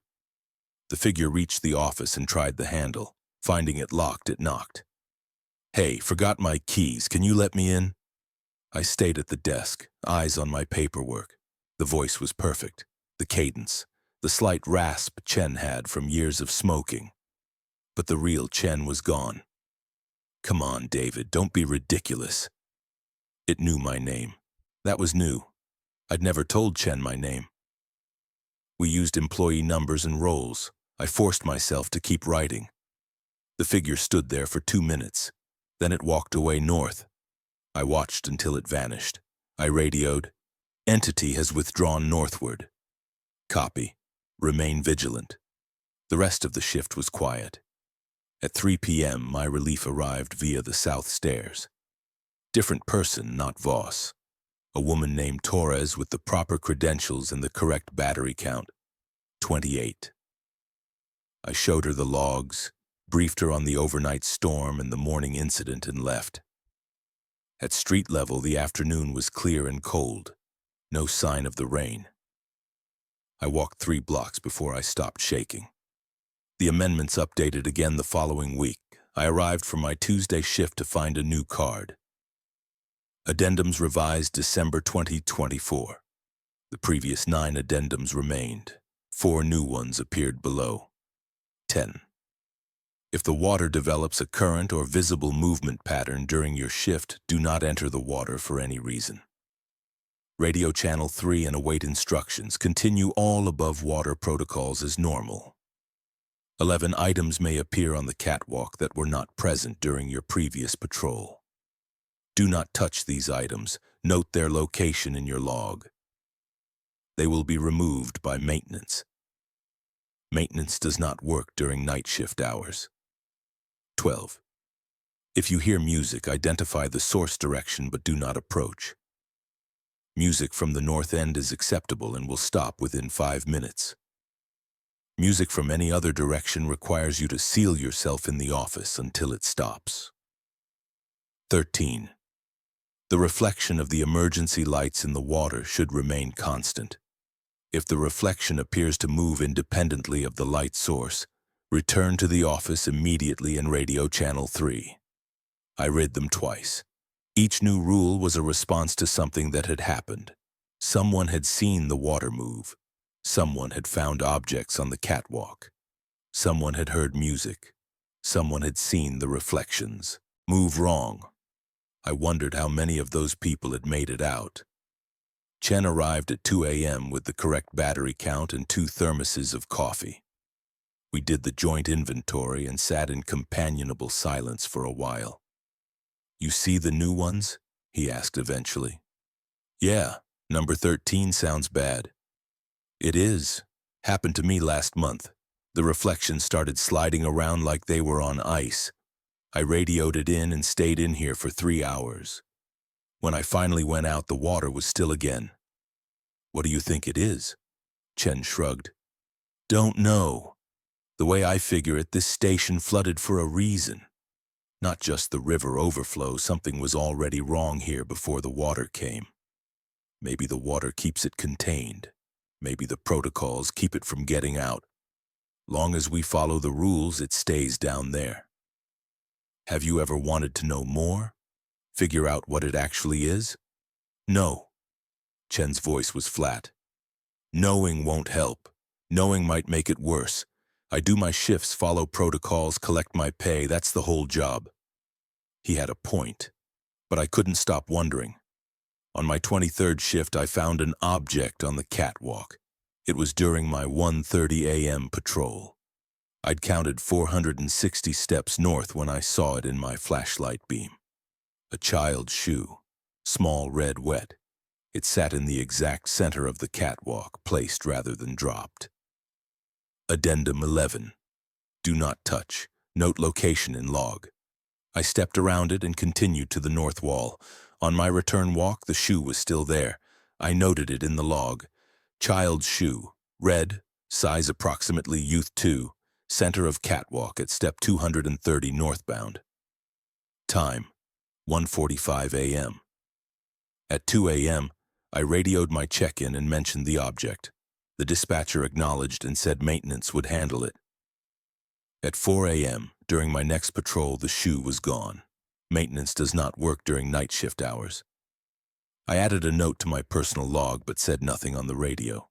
The figure reached the office and tried the handle. Finding it locked, it knocked. Hey, forgot my keys. Can you let me in? I stayed at the desk, eyes on my paperwork. The voice was perfect. The cadence, the slight rasp Chen had from years of smoking. But the real Chen was gone. Come on, David, don't be ridiculous. It knew my name. That was new. I'd never told Chen my name. We used employee numbers and roles. I forced myself to keep writing. The figure stood there for 2 minutes. Then it walked away north. I watched until it vanished. I radioed, "Entity has withdrawn northward." Copy. Remain vigilant. The rest of the shift was quiet. At 3 p.m., my relief arrived via the south stairs. Different person, not Voss. A woman named Torres with the proper credentials and the correct battery count. 28. I showed her the logs, briefed her on the overnight storm and the morning incident, and left. At street level, the afternoon was clear and cold. No sign of the rain. I walked 3 blocks before I stopped shaking. The amendments updated again the following week. I arrived for my Tuesday shift to find a new card. Addendums revised December 2024. The previous 9 addendums remained. 4 new ones appeared below. 10. If the water develops a current or visible movement pattern during your shift, do not enter the water for any reason. Radio Channel 3 and await instructions. Continue all above water protocols as normal. 11 items may appear on the catwalk that were not present during your previous patrol. Do not touch these items. Note their location in your log. They will be removed by maintenance. Maintenance does not work during night shift hours. 12. If you hear music, identify the source direction but do not approach. Music from the north end is acceptable and will stop within 5 minutes. Music from any other direction requires you to seal yourself in the office until it stops. 13. The reflection of the emergency lights in the water should remain constant. If the reflection appears to move independently of the light source, return to the office immediately and radio Channel 3. I read them twice. Each new rule was a response to something that had happened. Someone had seen the water move. Someone had found objects on the catwalk. Someone had heard music. Someone had seen the reflections. Move wrong. I wondered how many of those people had made it out. Chen arrived at 2 a.m. with the correct battery count and 2 thermoses of coffee. We did the joint inventory and sat in companionable silence for a while. "You see the new ones?" he asked eventually. "Yeah, number 13 sounds bad." "It is. Happened to me last month. The reflections started sliding around like they were on ice. I radioed it in and stayed in here for 3 hours. When I finally went out, the water was still again." "What do you think it is?" Chen shrugged. "Don't know. The way I figure it, this station flooded for a reason. Not just the river overflow, something was already wrong here before the water came. Maybe the water keeps it contained. Maybe the protocols keep it from getting out. Long as we follow the rules, it stays down there. Have you ever wanted to know more? Figure out what it actually is?" "No." Chen's voice was flat. "Knowing won't help. Knowing might make it worse. I do my shifts, follow protocols, collect my pay. That's the whole job." He had a point, but I couldn't stop wondering. On my 23rd shift, I found an object on the catwalk. It was during my 1:30 a.m. patrol. I'd counted 460 steps north when I saw it in my flashlight beam. A child's shoe, small, red, wet. It sat in the exact center of the catwalk, placed rather than dropped. Addendum 11. Do not touch. Note location in log. I stepped around it and continued to the north wall. On my return walk, the shoe was still there. I noted it in the log. Child's shoe, red, size approximately youth 2, center of catwalk at step 230 northbound. Time, 1:45 a.m. At 2 a.m., I radioed my check-in and mentioned the object. The dispatcher acknowledged and said maintenance would handle it. At 4 a.m., during my next patrol, the shoe was gone. Maintenance does not work during night shift hours. I added a note to my personal log but said nothing on the radio.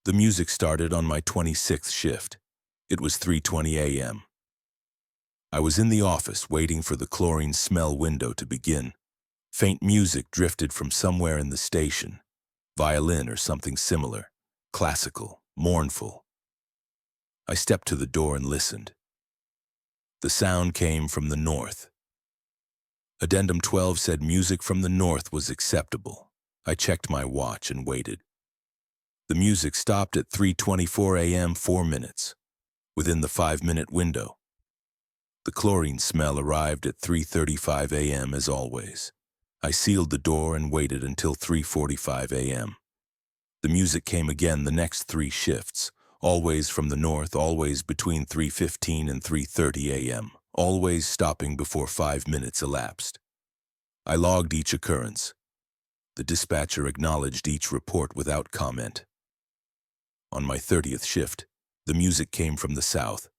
The music started on my 26th shift. It was 3:20 a.m. I was in the office waiting for the chlorine smell window to begin. Faint music drifted from somewhere in the station. Violin or something similar. Classical, mournful. I stepped to the door and listened. The sound came from the north. Addendum 12 said music from the north was acceptable. I checked my watch and waited. The music stopped at 3:24 a.m. 4 minutes, within the 5-minute window. The chlorine smell arrived at 3:35 a.m. as always. I sealed the door and waited until 3:45 a.m. The music came again the next 3 shifts, always from the north, always between 3:15 and 3:30 a.m., always stopping before 5 minutes elapsed. I logged each occurrence. The dispatcher acknowledged each report without comment. On my 30th shift, the music came from the south.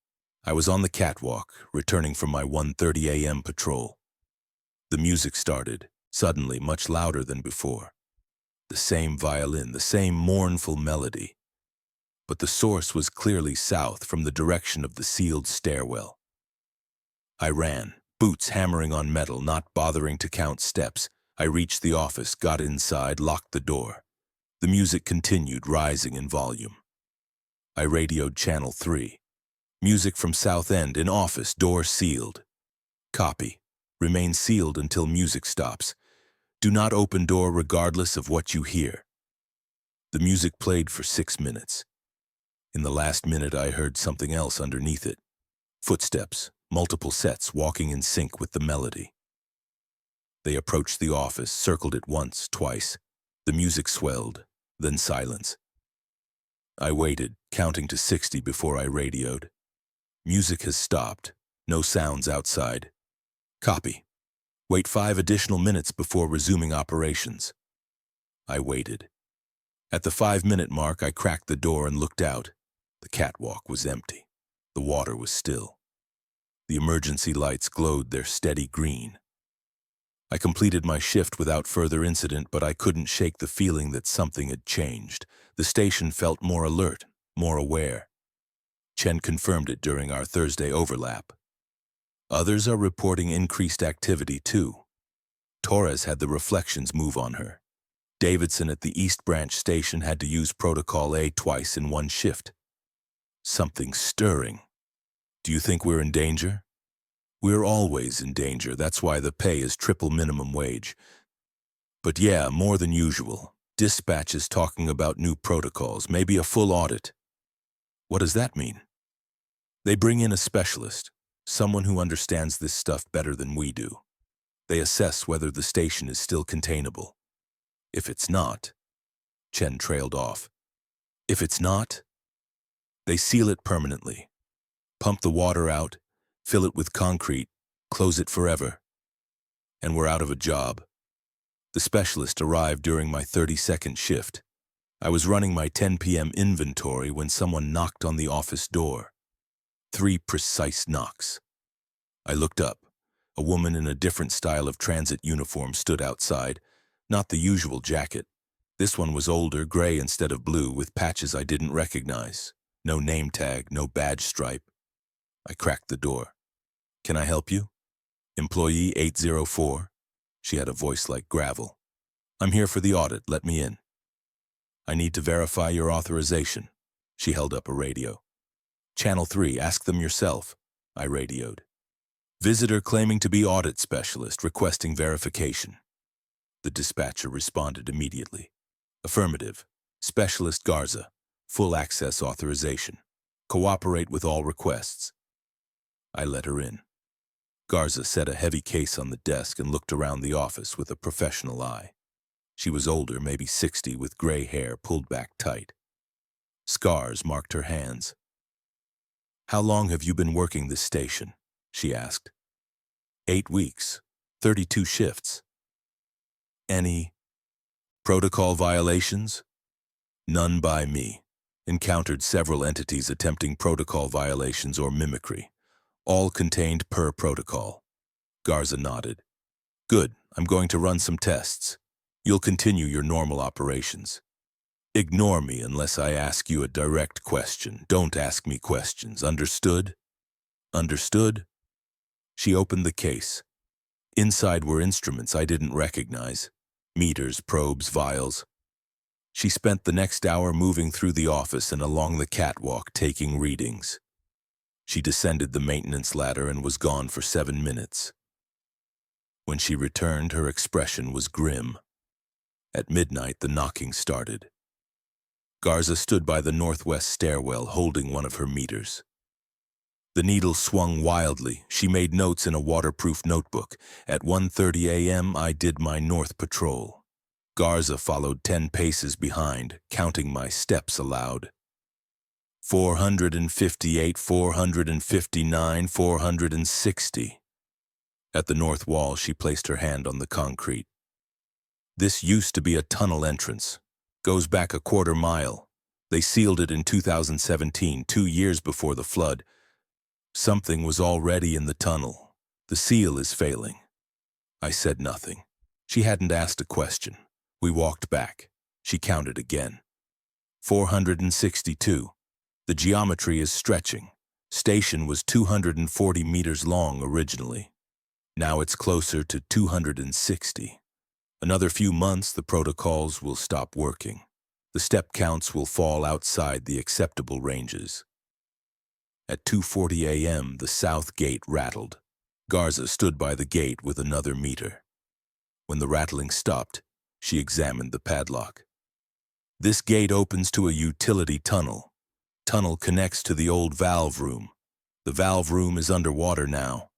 I was on the catwalk, returning from my 1:30 a.m. patrol. The music started, suddenly much louder than before. The same violin, the same mournful melody. But the source was clearly south from the direction of the sealed stairwell. I ran, boots hammering on metal, not bothering to count steps. I reached the office, got inside, locked the door. The music continued, rising in volume. I radioed channel 3. Music from South End, in office, door sealed. Copy. Remain sealed until music stops. Do not open door regardless of what you hear. The music played for 6 minutes. In the last minute, I heard something else underneath it. Footsteps, multiple sets walking in sync with the melody. They approached the office, circled it once, twice. The music swelled, then silence. I waited, counting to 60 before I radioed. Music has stopped. No sounds outside. Copy. Wait 5 additional minutes before resuming operations. I waited. At the 5-minute mark, I cracked the door and looked out. The catwalk was empty. The water was still. The emergency lights glowed their steady green. I completed my shift without further incident, but I couldn't shake the feeling that something had changed. The station felt more alert, more aware. Chen confirmed it during our Thursday overlap. Others are reporting increased activity too. Torres had the reflections move on her. Davidson at the East Branch station had to use Protocol A twice in one shift. Something stirring. Do you think we're in danger? We're always in danger. That's why the pay is triple minimum wage. But yeah, more than usual. Dispatch is talking about new protocols, maybe a full audit. What does that mean? They bring in a specialist, someone who understands this stuff better than we do. They assess whether the station is still containable. If it's not, Chen trailed off. If it's not, they seal it permanently. Pump the water out, fill it with concrete, close it forever. And we're out of a job. The specialist arrived during my 32nd shift. I was running my 10 p.m. inventory when someone knocked on the office door. 3 precise knocks. I looked up. A woman in a different style of transit uniform stood outside, not the usual jacket. This one was older, gray instead of blue, with patches I didn't recognize. No name tag, no badge stripe. I cracked the door. Can I help you? Employee 804. She had a voice like gravel. I'm here for the audit, let me in. I need to verify your authorization. She held up a radio. Channel 3, ask them yourself. I radioed. Visitor claiming to be audit specialist, requesting verification. The dispatcher responded immediately. Affirmative. Specialist Garza. Full access authorization. Cooperate with all requests. I let her in. Garza set a heavy case on the desk and looked around the office with a professional eye. She was older, maybe 60, with gray hair pulled back tight. Scars marked her hands. "How long have you been working this station?" she asked. 8 weeks, 32 shifts. "Any protocol violations?" "None by me. Encountered several entities attempting protocol violations or mimicry. All contained per protocol." Garza nodded. "Good, I'm going to run some tests. You'll continue your normal operations. Ignore me unless I ask you a direct question. Don't ask me questions, understood?" "Understood?" She opened the case. Inside were instruments I didn't recognize. Meters, probes, vials. She spent the next hour moving through the office and along the catwalk taking readings. She descended the maintenance ladder and was gone for 7 minutes. When she returned, her expression was grim. At midnight, the knocking started. Garza stood by the northwest stairwell holding one of her meters. The needle swung wildly. She made notes in a waterproof notebook. At 1:30 a.m., I did my north patrol. Garza followed 10 paces behind, counting my steps aloud. 458, 459, 460. At the north wall, she placed her hand on the concrete. "This used to be a tunnel entrance. Goes back a quarter mile. They sealed it in 2017, 2 years before the flood. Something was already in the tunnel. The seal is failing." I said nothing. She hadn't asked a question. We walked back. She counted again. 462. The geometry is stretching. Station was 240 meters long originally. Now it's closer to 260. Another few months, the protocols will stop working. The step counts will fall outside the acceptable ranges. At 2:40 a.m., the south gate rattled. Garza stood by the gate with another meter. When the rattling stopped, she examined the padlock. "This gate opens to a utility tunnel. Tunnel connects to the old valve room. The valve room is underwater now,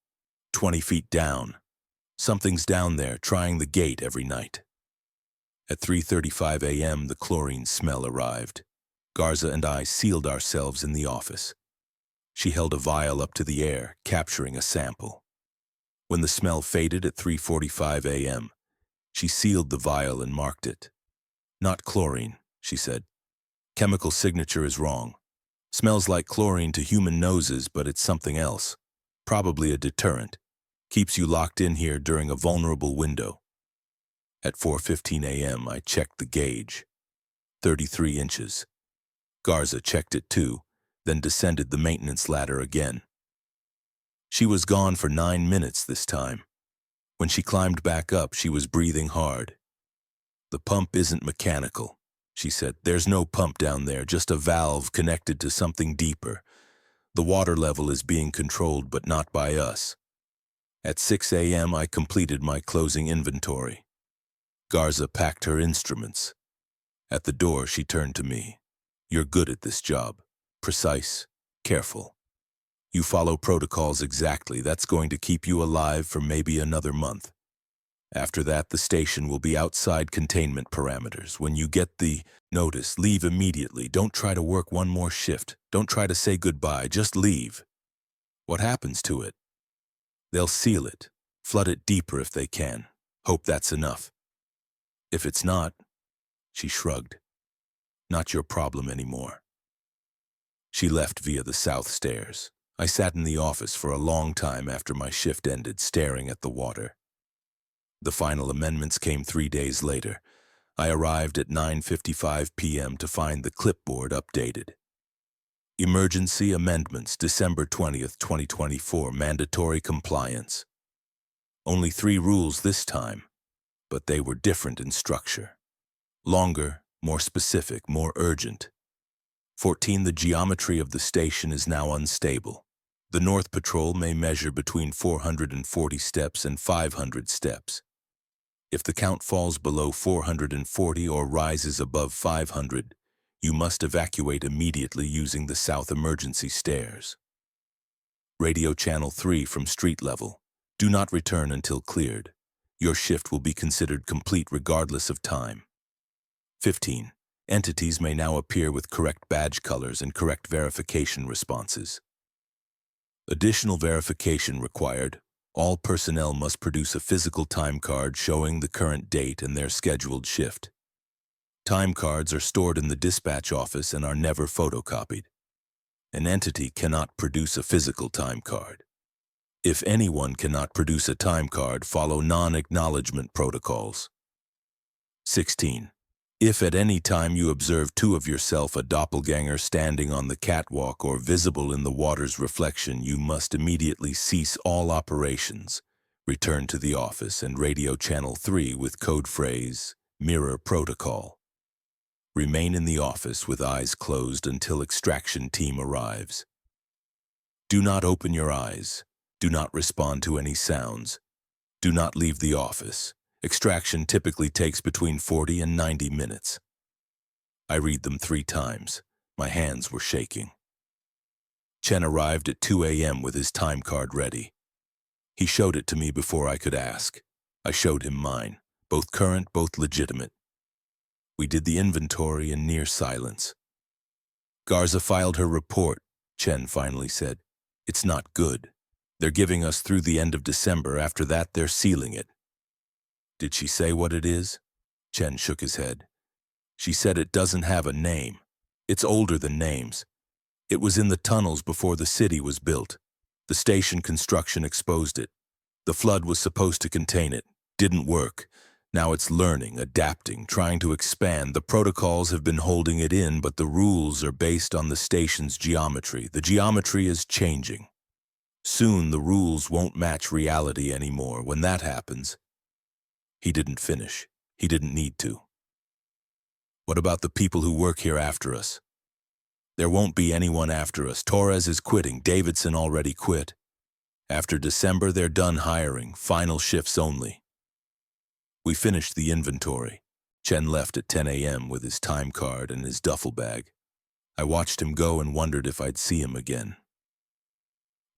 20 feet down. Something's down there trying the gate every night." At 3:35 a.m., the chlorine smell arrived. Garza and I sealed ourselves in the office. She held a vial up to the air, capturing a sample. When the smell faded at 3:45 a.m., she sealed the vial and marked it. "Not chlorine," she said. "Chemical signature is wrong. Smells like chlorine to human noses, but it's something else. Probably a deterrent. Keeps you locked in here during a vulnerable window." At 4:15 a.m., I checked the gauge. 33 inches. Garza checked it too, then descended the maintenance ladder again. She was gone for 9 minutes this time. When she climbed back up, she was breathing hard. "The pump isn't mechanical," she said. "There's no pump down there, just a valve connected to something deeper. The water level is being controlled, but not by us." At 6 a.m., I completed my closing inventory. Garza packed her instruments. At the door, she turned to me. "You're good at this job. Precise, careful. You follow protocols exactly. That's going to keep you alive for maybe another month. After that, the station will be outside containment parameters. When you get the notice, leave immediately. Don't try to work one more shift. Don't try to say goodbye. Just leave." "What happens to it?" "They'll seal it, flood it deeper if they can. Hope that's enough." "If it's not," she shrugged, "not your problem anymore." She left via the south stairs. I sat in the office for a long time after my shift ended, staring at the water. The final amendments came 3 days later. I arrived at 9:55 p.m. to find the clipboard updated. Emergency amendments, December 20th, 2024, mandatory compliance. Only 3 rules this time, but they were different in structure. Longer, more specific, more urgent. 14. The geometry of the station is now unstable. The North Patrol may measure between 440 steps and 500 steps. If the count falls below 440 or rises above 500, you must evacuate immediately using the south emergency stairs. Radio channel 3 from street level. Do not return until cleared. Your shift will be considered complete regardless of time. 15. Entities may now appear with correct badge colors and correct verification responses. Additional verification required. All personnel must produce a physical time card showing the current date and their scheduled shift. Time cards are stored in the dispatch office and are never photocopied. An entity cannot produce a physical time card. If anyone cannot produce a time card, follow non-acknowledgement protocols. 16. If at any time you observe two of yourself, a doppelganger standing on the catwalk or visible in the water's reflection, you must immediately cease all operations, return to the office, and radio channel 3 with code phrase, mirror protocol. Remain in the office with eyes closed until extraction team arrives. Do not open your eyes. Do not respond to any sounds. Do not leave the office. Extraction typically takes between 40 and 90 minutes. I read them 3 times. My hands were shaking. Chen arrived at 2 a.m. with his time card ready. He showed it to me before I could ask. I showed him mine, both current, both legitimate. We did the inventory in near silence. Garza filed her report, Chen finally said. It's not good. They're giving us through the end of December. After that, they're sealing it. Did she say what it is? Chen shook his head. She said it doesn't have a name. It's older than names. It was in the tunnels before the city was built. The station construction exposed it. The flood was supposed to contain it. Didn't work. Now it's learning, adapting, trying to expand. The protocols have been holding it in, but the rules are based on the station's geometry. The geometry is changing. Soon the rules won't match reality anymore. When that happens, he didn't finish. He didn't need to. What about the people who work here after us? There won't be anyone after us. Torres is quitting. Davidson already quit. After December, they're done hiring. Final shifts only. We finished the inventory. Chen left at 10 a.m. with his time card and his duffel bag. I watched him go and wondered if I'd see him again.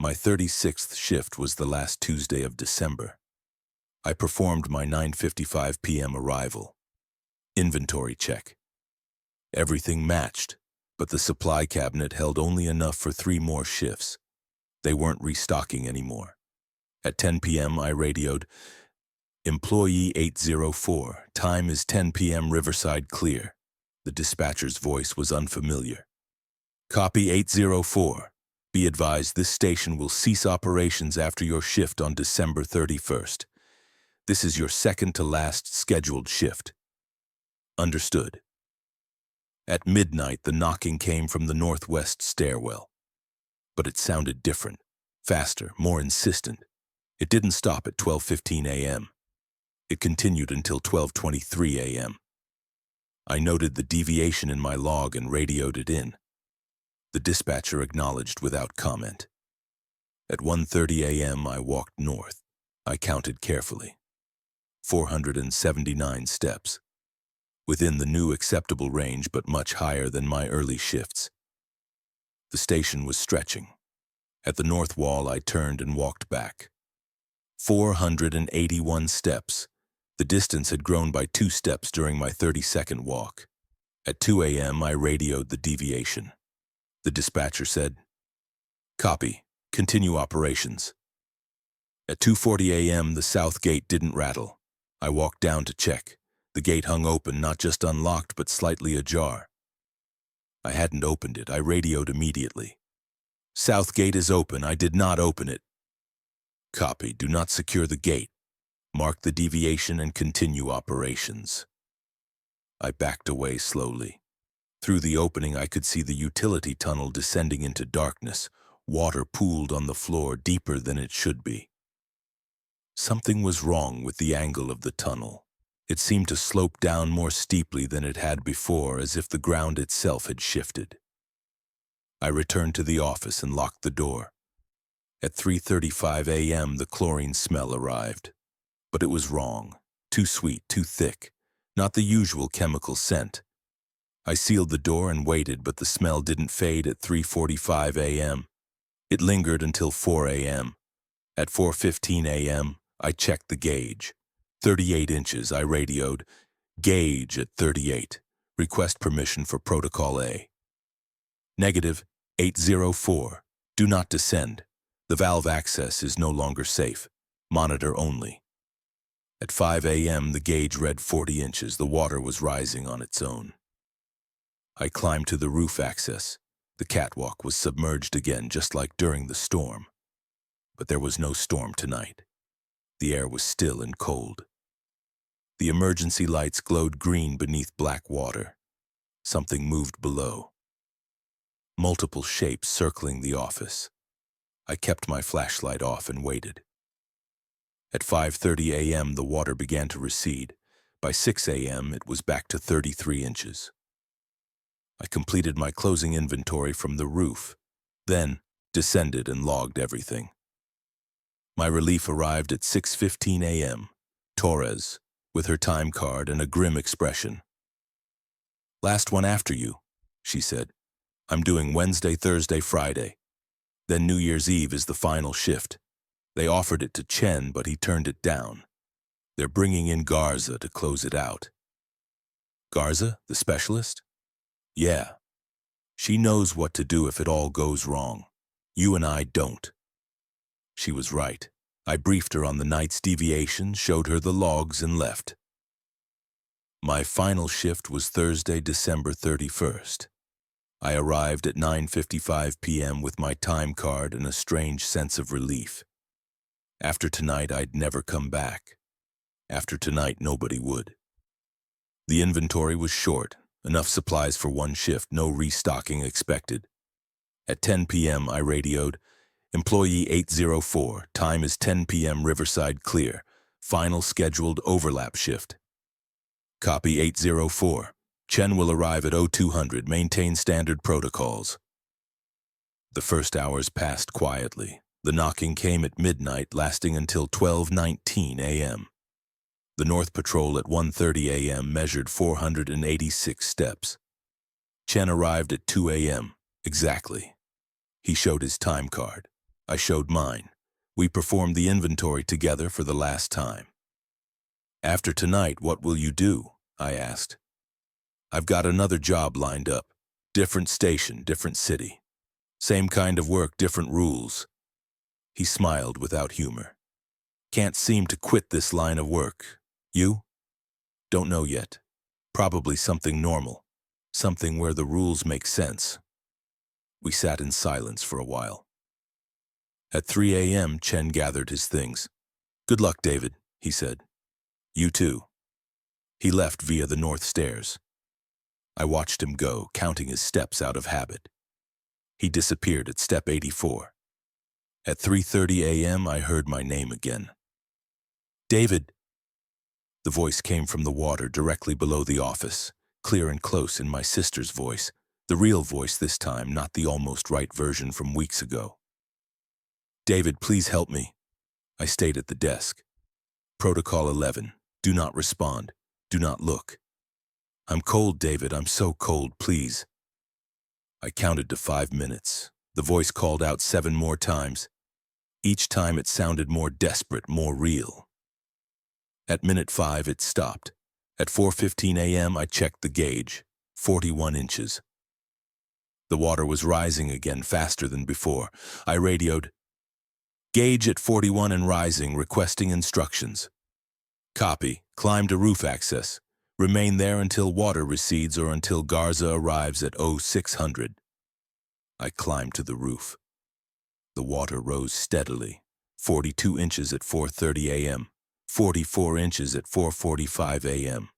My 36th shift was the last Tuesday of December. I performed my 9:55 p.m. arrival. Inventory check. Everything matched, but the supply cabinet held only enough for 3 more shifts. They weren't restocking anymore. At 10 p.m. I radioed, Employee 804, time is 10 p.m. Riverside clear. The dispatcher's voice was unfamiliar. Copy 804. Be advised this station will cease operations after your shift on December 31st. This is your second to last scheduled shift. Understood. At midnight, the knocking came from the northwest stairwell. But it sounded different, faster, more insistent. It didn't stop at 12:15 a.m. It continued until 12:23 a.m. I noted the deviation in my log and radioed it in. The dispatcher acknowledged without comment. At 1:30 a.m. I walked north. I counted carefully. 479 steps. Within the new acceptable range, but much higher than my early shifts. The station was stretching. At the north wall, I turned and walked back. 481 steps. The distance had grown by 2 steps during my 30-second walk. At 2 a.m., I radioed the deviation. The dispatcher said, Copy. Continue operations. At 2:40 a.m., the south gate didn't rattle. I walked down to check. The gate hung open, not just unlocked, but slightly ajar. I hadn't opened it. I radioed immediately. South gate is open. I did not open it. Copy. Do not secure the gate. Mark the deviation and continue operations. I backed away slowly. Through the opening, I could see the utility tunnel descending into darkness. Water pooled on the floor deeper than it should be. Something was wrong with the angle of the tunnel. It seemed to slope down more steeply than it had before, as if the ground itself had shifted. I returned to the office and locked the door. At 3:35 a.m., the chlorine smell arrived. But it was wrong. Too sweet, too thick. Not the usual chemical scent. I sealed the door and waited, but the smell didn't fade at 3:45 a.m. It lingered until 4 a.m. At 4:15 a.m., I checked the gauge. 38 inches, I radioed. Gauge at 38. Request permission for Protocol A. Negative 804. Do not descend. The valve access is no longer safe. Monitor only. At 5 a.m., the gauge read 40 inches. The water was rising on its own. I climbed to the roof access. The catwalk was submerged again, just like during the storm. But there was no storm tonight. The air was still and cold. The emergency lights glowed green beneath black water. Something moved below. Multiple shapes circling the office. I kept my flashlight off and waited. At 5:30 a.m., the water began to recede. By 6 a.m., it was back to 33 inches. I completed my closing inventory from the roof, then descended and logged everything. My relief arrived at 6:15 a.m. Torres, with her time card and a grim expression. "Last one after you," she said. "I'm doing Wednesday, Thursday, Friday. Then New Year's Eve is the final shift. They offered it to Chen, but he turned it down. They're bringing in Garza to close it out." "Garza, the specialist?" "Yeah. She knows what to do if it all goes wrong. You and I don't." She was right. I briefed her on the night's deviation, showed her the logs, and left. My final shift was Thursday, December 31st. I arrived at 9:55 p.m. with my time card and a strange sense of relief. After tonight, I'd never come back. After tonight, nobody would. The inventory was short, enough supplies for one shift, no restocking expected. At 10 p.m., I radioed, "Employee 804, time is 10 p.m. Riverside clear, final scheduled overlap shift." "Copy 804. Chen will arrive at 0200, maintain standard protocols." The first hours passed quietly. The knocking came at midnight, lasting until 12:19 a.m. The North Patrol at 1:30 a.m. measured 486 steps. Chen arrived at 2 a.m. exactly. He showed his time card. I showed mine. We performed the inventory together for the last time. "After tonight, what will you do?" I asked. "I've got another job lined up. Different station, different city. Same kind of work, different rules." He smiled without humor. "Can't seem to quit this line of work. You?" "Don't know yet. Probably something normal. Something where the rules make sense." We sat in silence for a while. At 3 a.m., Chen gathered his things. "Good luck, David," he said. "You too." He left via the north stairs. I watched him go, counting his steps out of habit. He disappeared at step 84. At 3:30 a.m., I heard my name again. "David!" The voice came from the water directly below the office, clear and close in my sister's voice, the real voice this time, not the almost right version from weeks ago. "David, please help me." I stayed at the desk. "Protocol 11. Do not respond. Do not look." "I'm cold, David. I'm so cold, please." I counted to 5 minutes. The voice called out 7 more times. Each time it sounded more desperate, more real. At minute 5, it stopped. At 4:15 a.m., I checked the gauge. 41 inches. The water was rising again, faster than before. I radioed, "Gauge at 41 and rising, requesting instructions." "Copy. Climb to roof access. Remain there until water recedes or until Garza arrives at 0600. I climbed to the roof. The water rose steadily. 42 inches at 4:30 a.m., 44 inches at 4:45 a.m.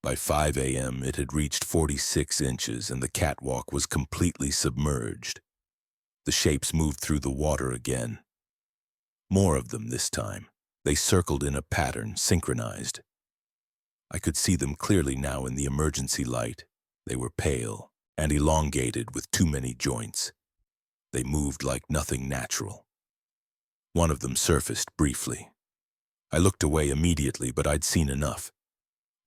By 5 a.m., it had reached 46 inches and the catwalk was completely submerged. The shapes moved through the water again. More of them this time. They circled in a pattern, synchronized. I could see them clearly now in the emergency light. They were pale and elongated with too many joints. They moved like nothing natural. One of them surfaced briefly. I looked away immediately, but I'd seen enough.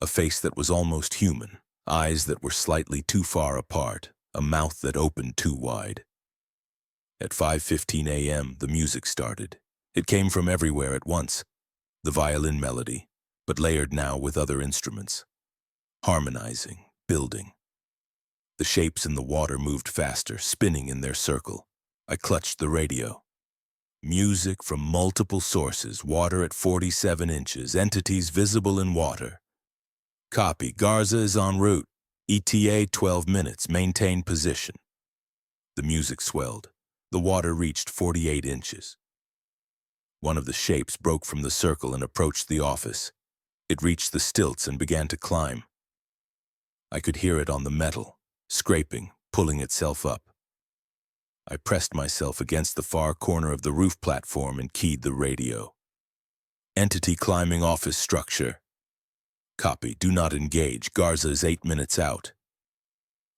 A face that was almost human, eyes that were slightly too far apart, a mouth that opened too wide. At 5:15 a.m., the music started. It came from everywhere at once. The violin melody, but layered now with other instruments. Harmonizing, building. The shapes in the water moved faster, spinning in their circle. I clutched the radio. Music from multiple sources, water at 47 inches, entities visible in water. Copy, Garza is en route. ETA 12 minutes, maintain position. The music swelled. The water reached 48 inches. One of the shapes broke from the circle and approached the office. It reached the stilts and began to climb. I could hear it on the metal, scraping, pulling itself up. I pressed myself against the far corner of the roof platform and keyed the radio. Entity climbing office structure. Copy, do not engage. Garza is 8 minutes out.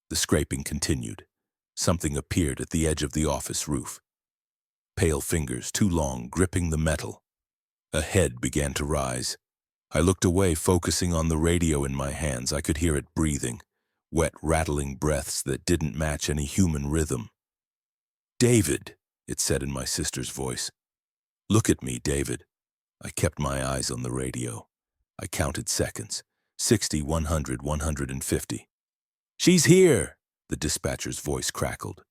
The scraping continued. Something appeared at the edge of the office roof. Pale fingers, too long, gripping the metal. A head began to rise. I looked away, focusing on the radio in my hands. I could hear it breathing, wet, rattling breaths that didn't match any human rhythm. "David," it said in my sister's voice. "Look at me, David." I kept my eyes on the radio. I counted seconds. 60, 100, 150. "She's here," the dispatcher's voice crackled.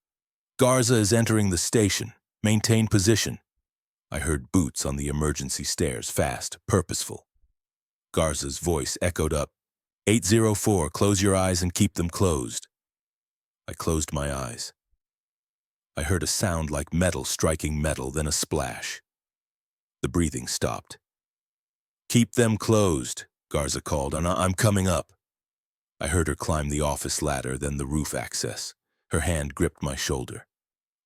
"Garza is entering the station. Maintain position." I heard boots on the emergency stairs, fast, purposeful. Garza's voice echoed up. 804, close your eyes and keep them closed. I closed my eyes. I heard a sound like metal striking metal, then a splash. The breathing stopped. "Keep them closed," Garza called, and I'm coming up. I heard her climb the office ladder, then the roof access. Her hand gripped my shoulder.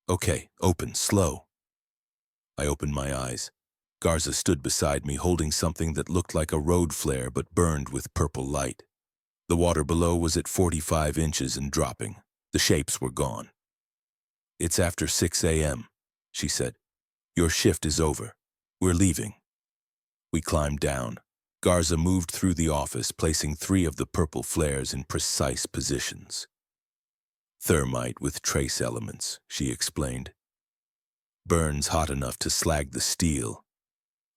"Okay, open, slow." I opened my eyes. Garza stood beside me, holding something that looked like a road flare but burned with purple light. The water below was at 45 inches and dropping. The shapes were gone. "It's after 6 a.m., she said. "Your shift is over. We're leaving." We climbed down. Garza moved through the office, placing 3 of the purple flares in precise positions. "Thermite with trace elements," she explained. "Burns hot enough to slag the steel.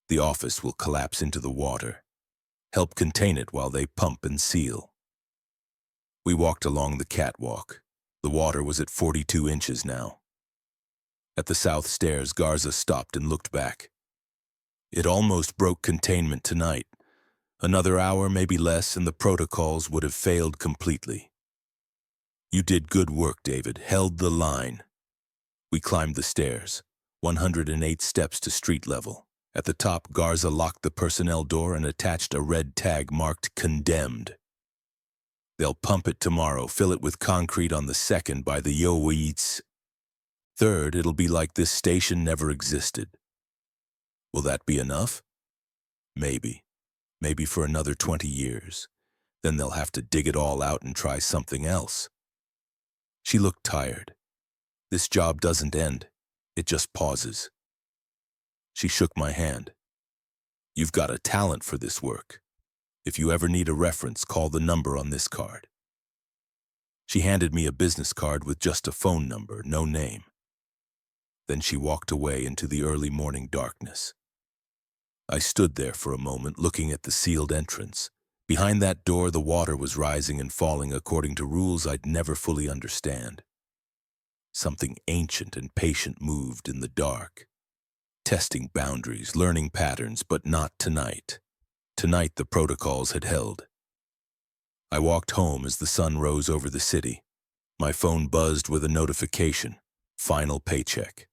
The office will collapse into the water. Help contain it while they pump and seal." We walked along the catwalk. The water was at 42 inches now. At the south stairs, Garza stopped and looked back. "It almost broke containment tonight. Another hour, maybe less, and the protocols would have failed completely. You did good work, David. Held the line." We climbed the stairs, 108 steps to street level. At the top, Garza locked the personnel door and attached a red tag marked "Condemned." "They'll pump it tomorrow, fill it with concrete on the 2nd by the Yoweets. 3rd, it'll be like this station never existed." "Will that be enough?" "Maybe. Maybe for another 20 years. Then they'll have to dig it all out and try something else." She looked tired. "This job doesn't end. It just pauses." She shook my hand. "You've got a talent for this work. If you ever need a reference, call the number on this card." She handed me a business card with just a phone number, no name. Then she walked away into the early morning darkness. I stood there for a moment, looking at the sealed entrance. Behind that door, the water was rising and falling according to rules I'd never fully understand. Something ancient and patient moved in the dark, testing boundaries, learning patterns, but not tonight. Tonight, the protocols had held. I walked home as the sun rose over the city. My phone buzzed with a notification. Final paycheck.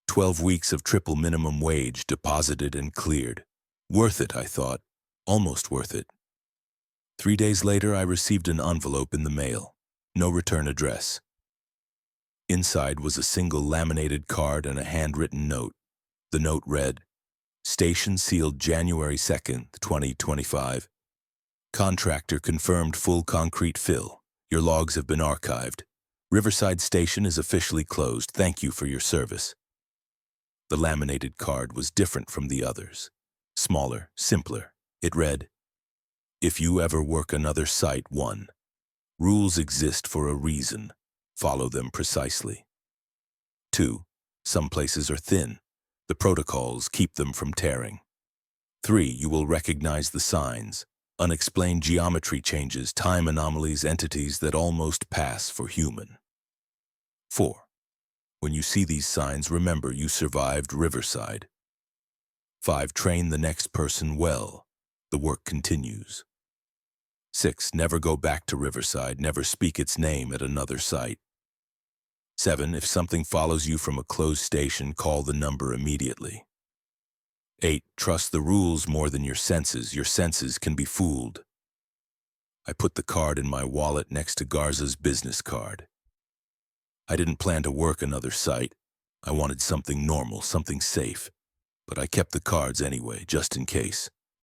12 weeks of triple minimum wage deposited and cleared. Worth it, I thought. Almost worth it. 3 days later, I received an envelope in the mail. No return address. Inside was a single laminated card and a handwritten note. The note read, "Station sealed January 2nd, 2025. Contractor confirmed full concrete fill. Your logs have been archived. Riverside Station is officially closed. Thank you for your service." The laminated card was different from the others. Smaller, simpler. It read, "If you ever work another site, 1. Rules exist for a reason. Follow them precisely. 2. Some places are thin. The protocols keep them from tearing. 3. You will recognize the signs. Unexplained geometry changes, time anomalies, entities that almost pass for human. 4. When you see these signs, remember you survived Riverside. 5. Train the next person well. The work continues. 6. Never go back to Riverside. Never speak its name at another site. 7. If something follows you from a closed station, call the number immediately. 8. Trust the rules more than your senses. Your senses can be fooled. I put the card in my wallet next to Garza's business card. I didn't plan to work another site. I wanted something normal, something safe. But I kept the cards anyway, just in case.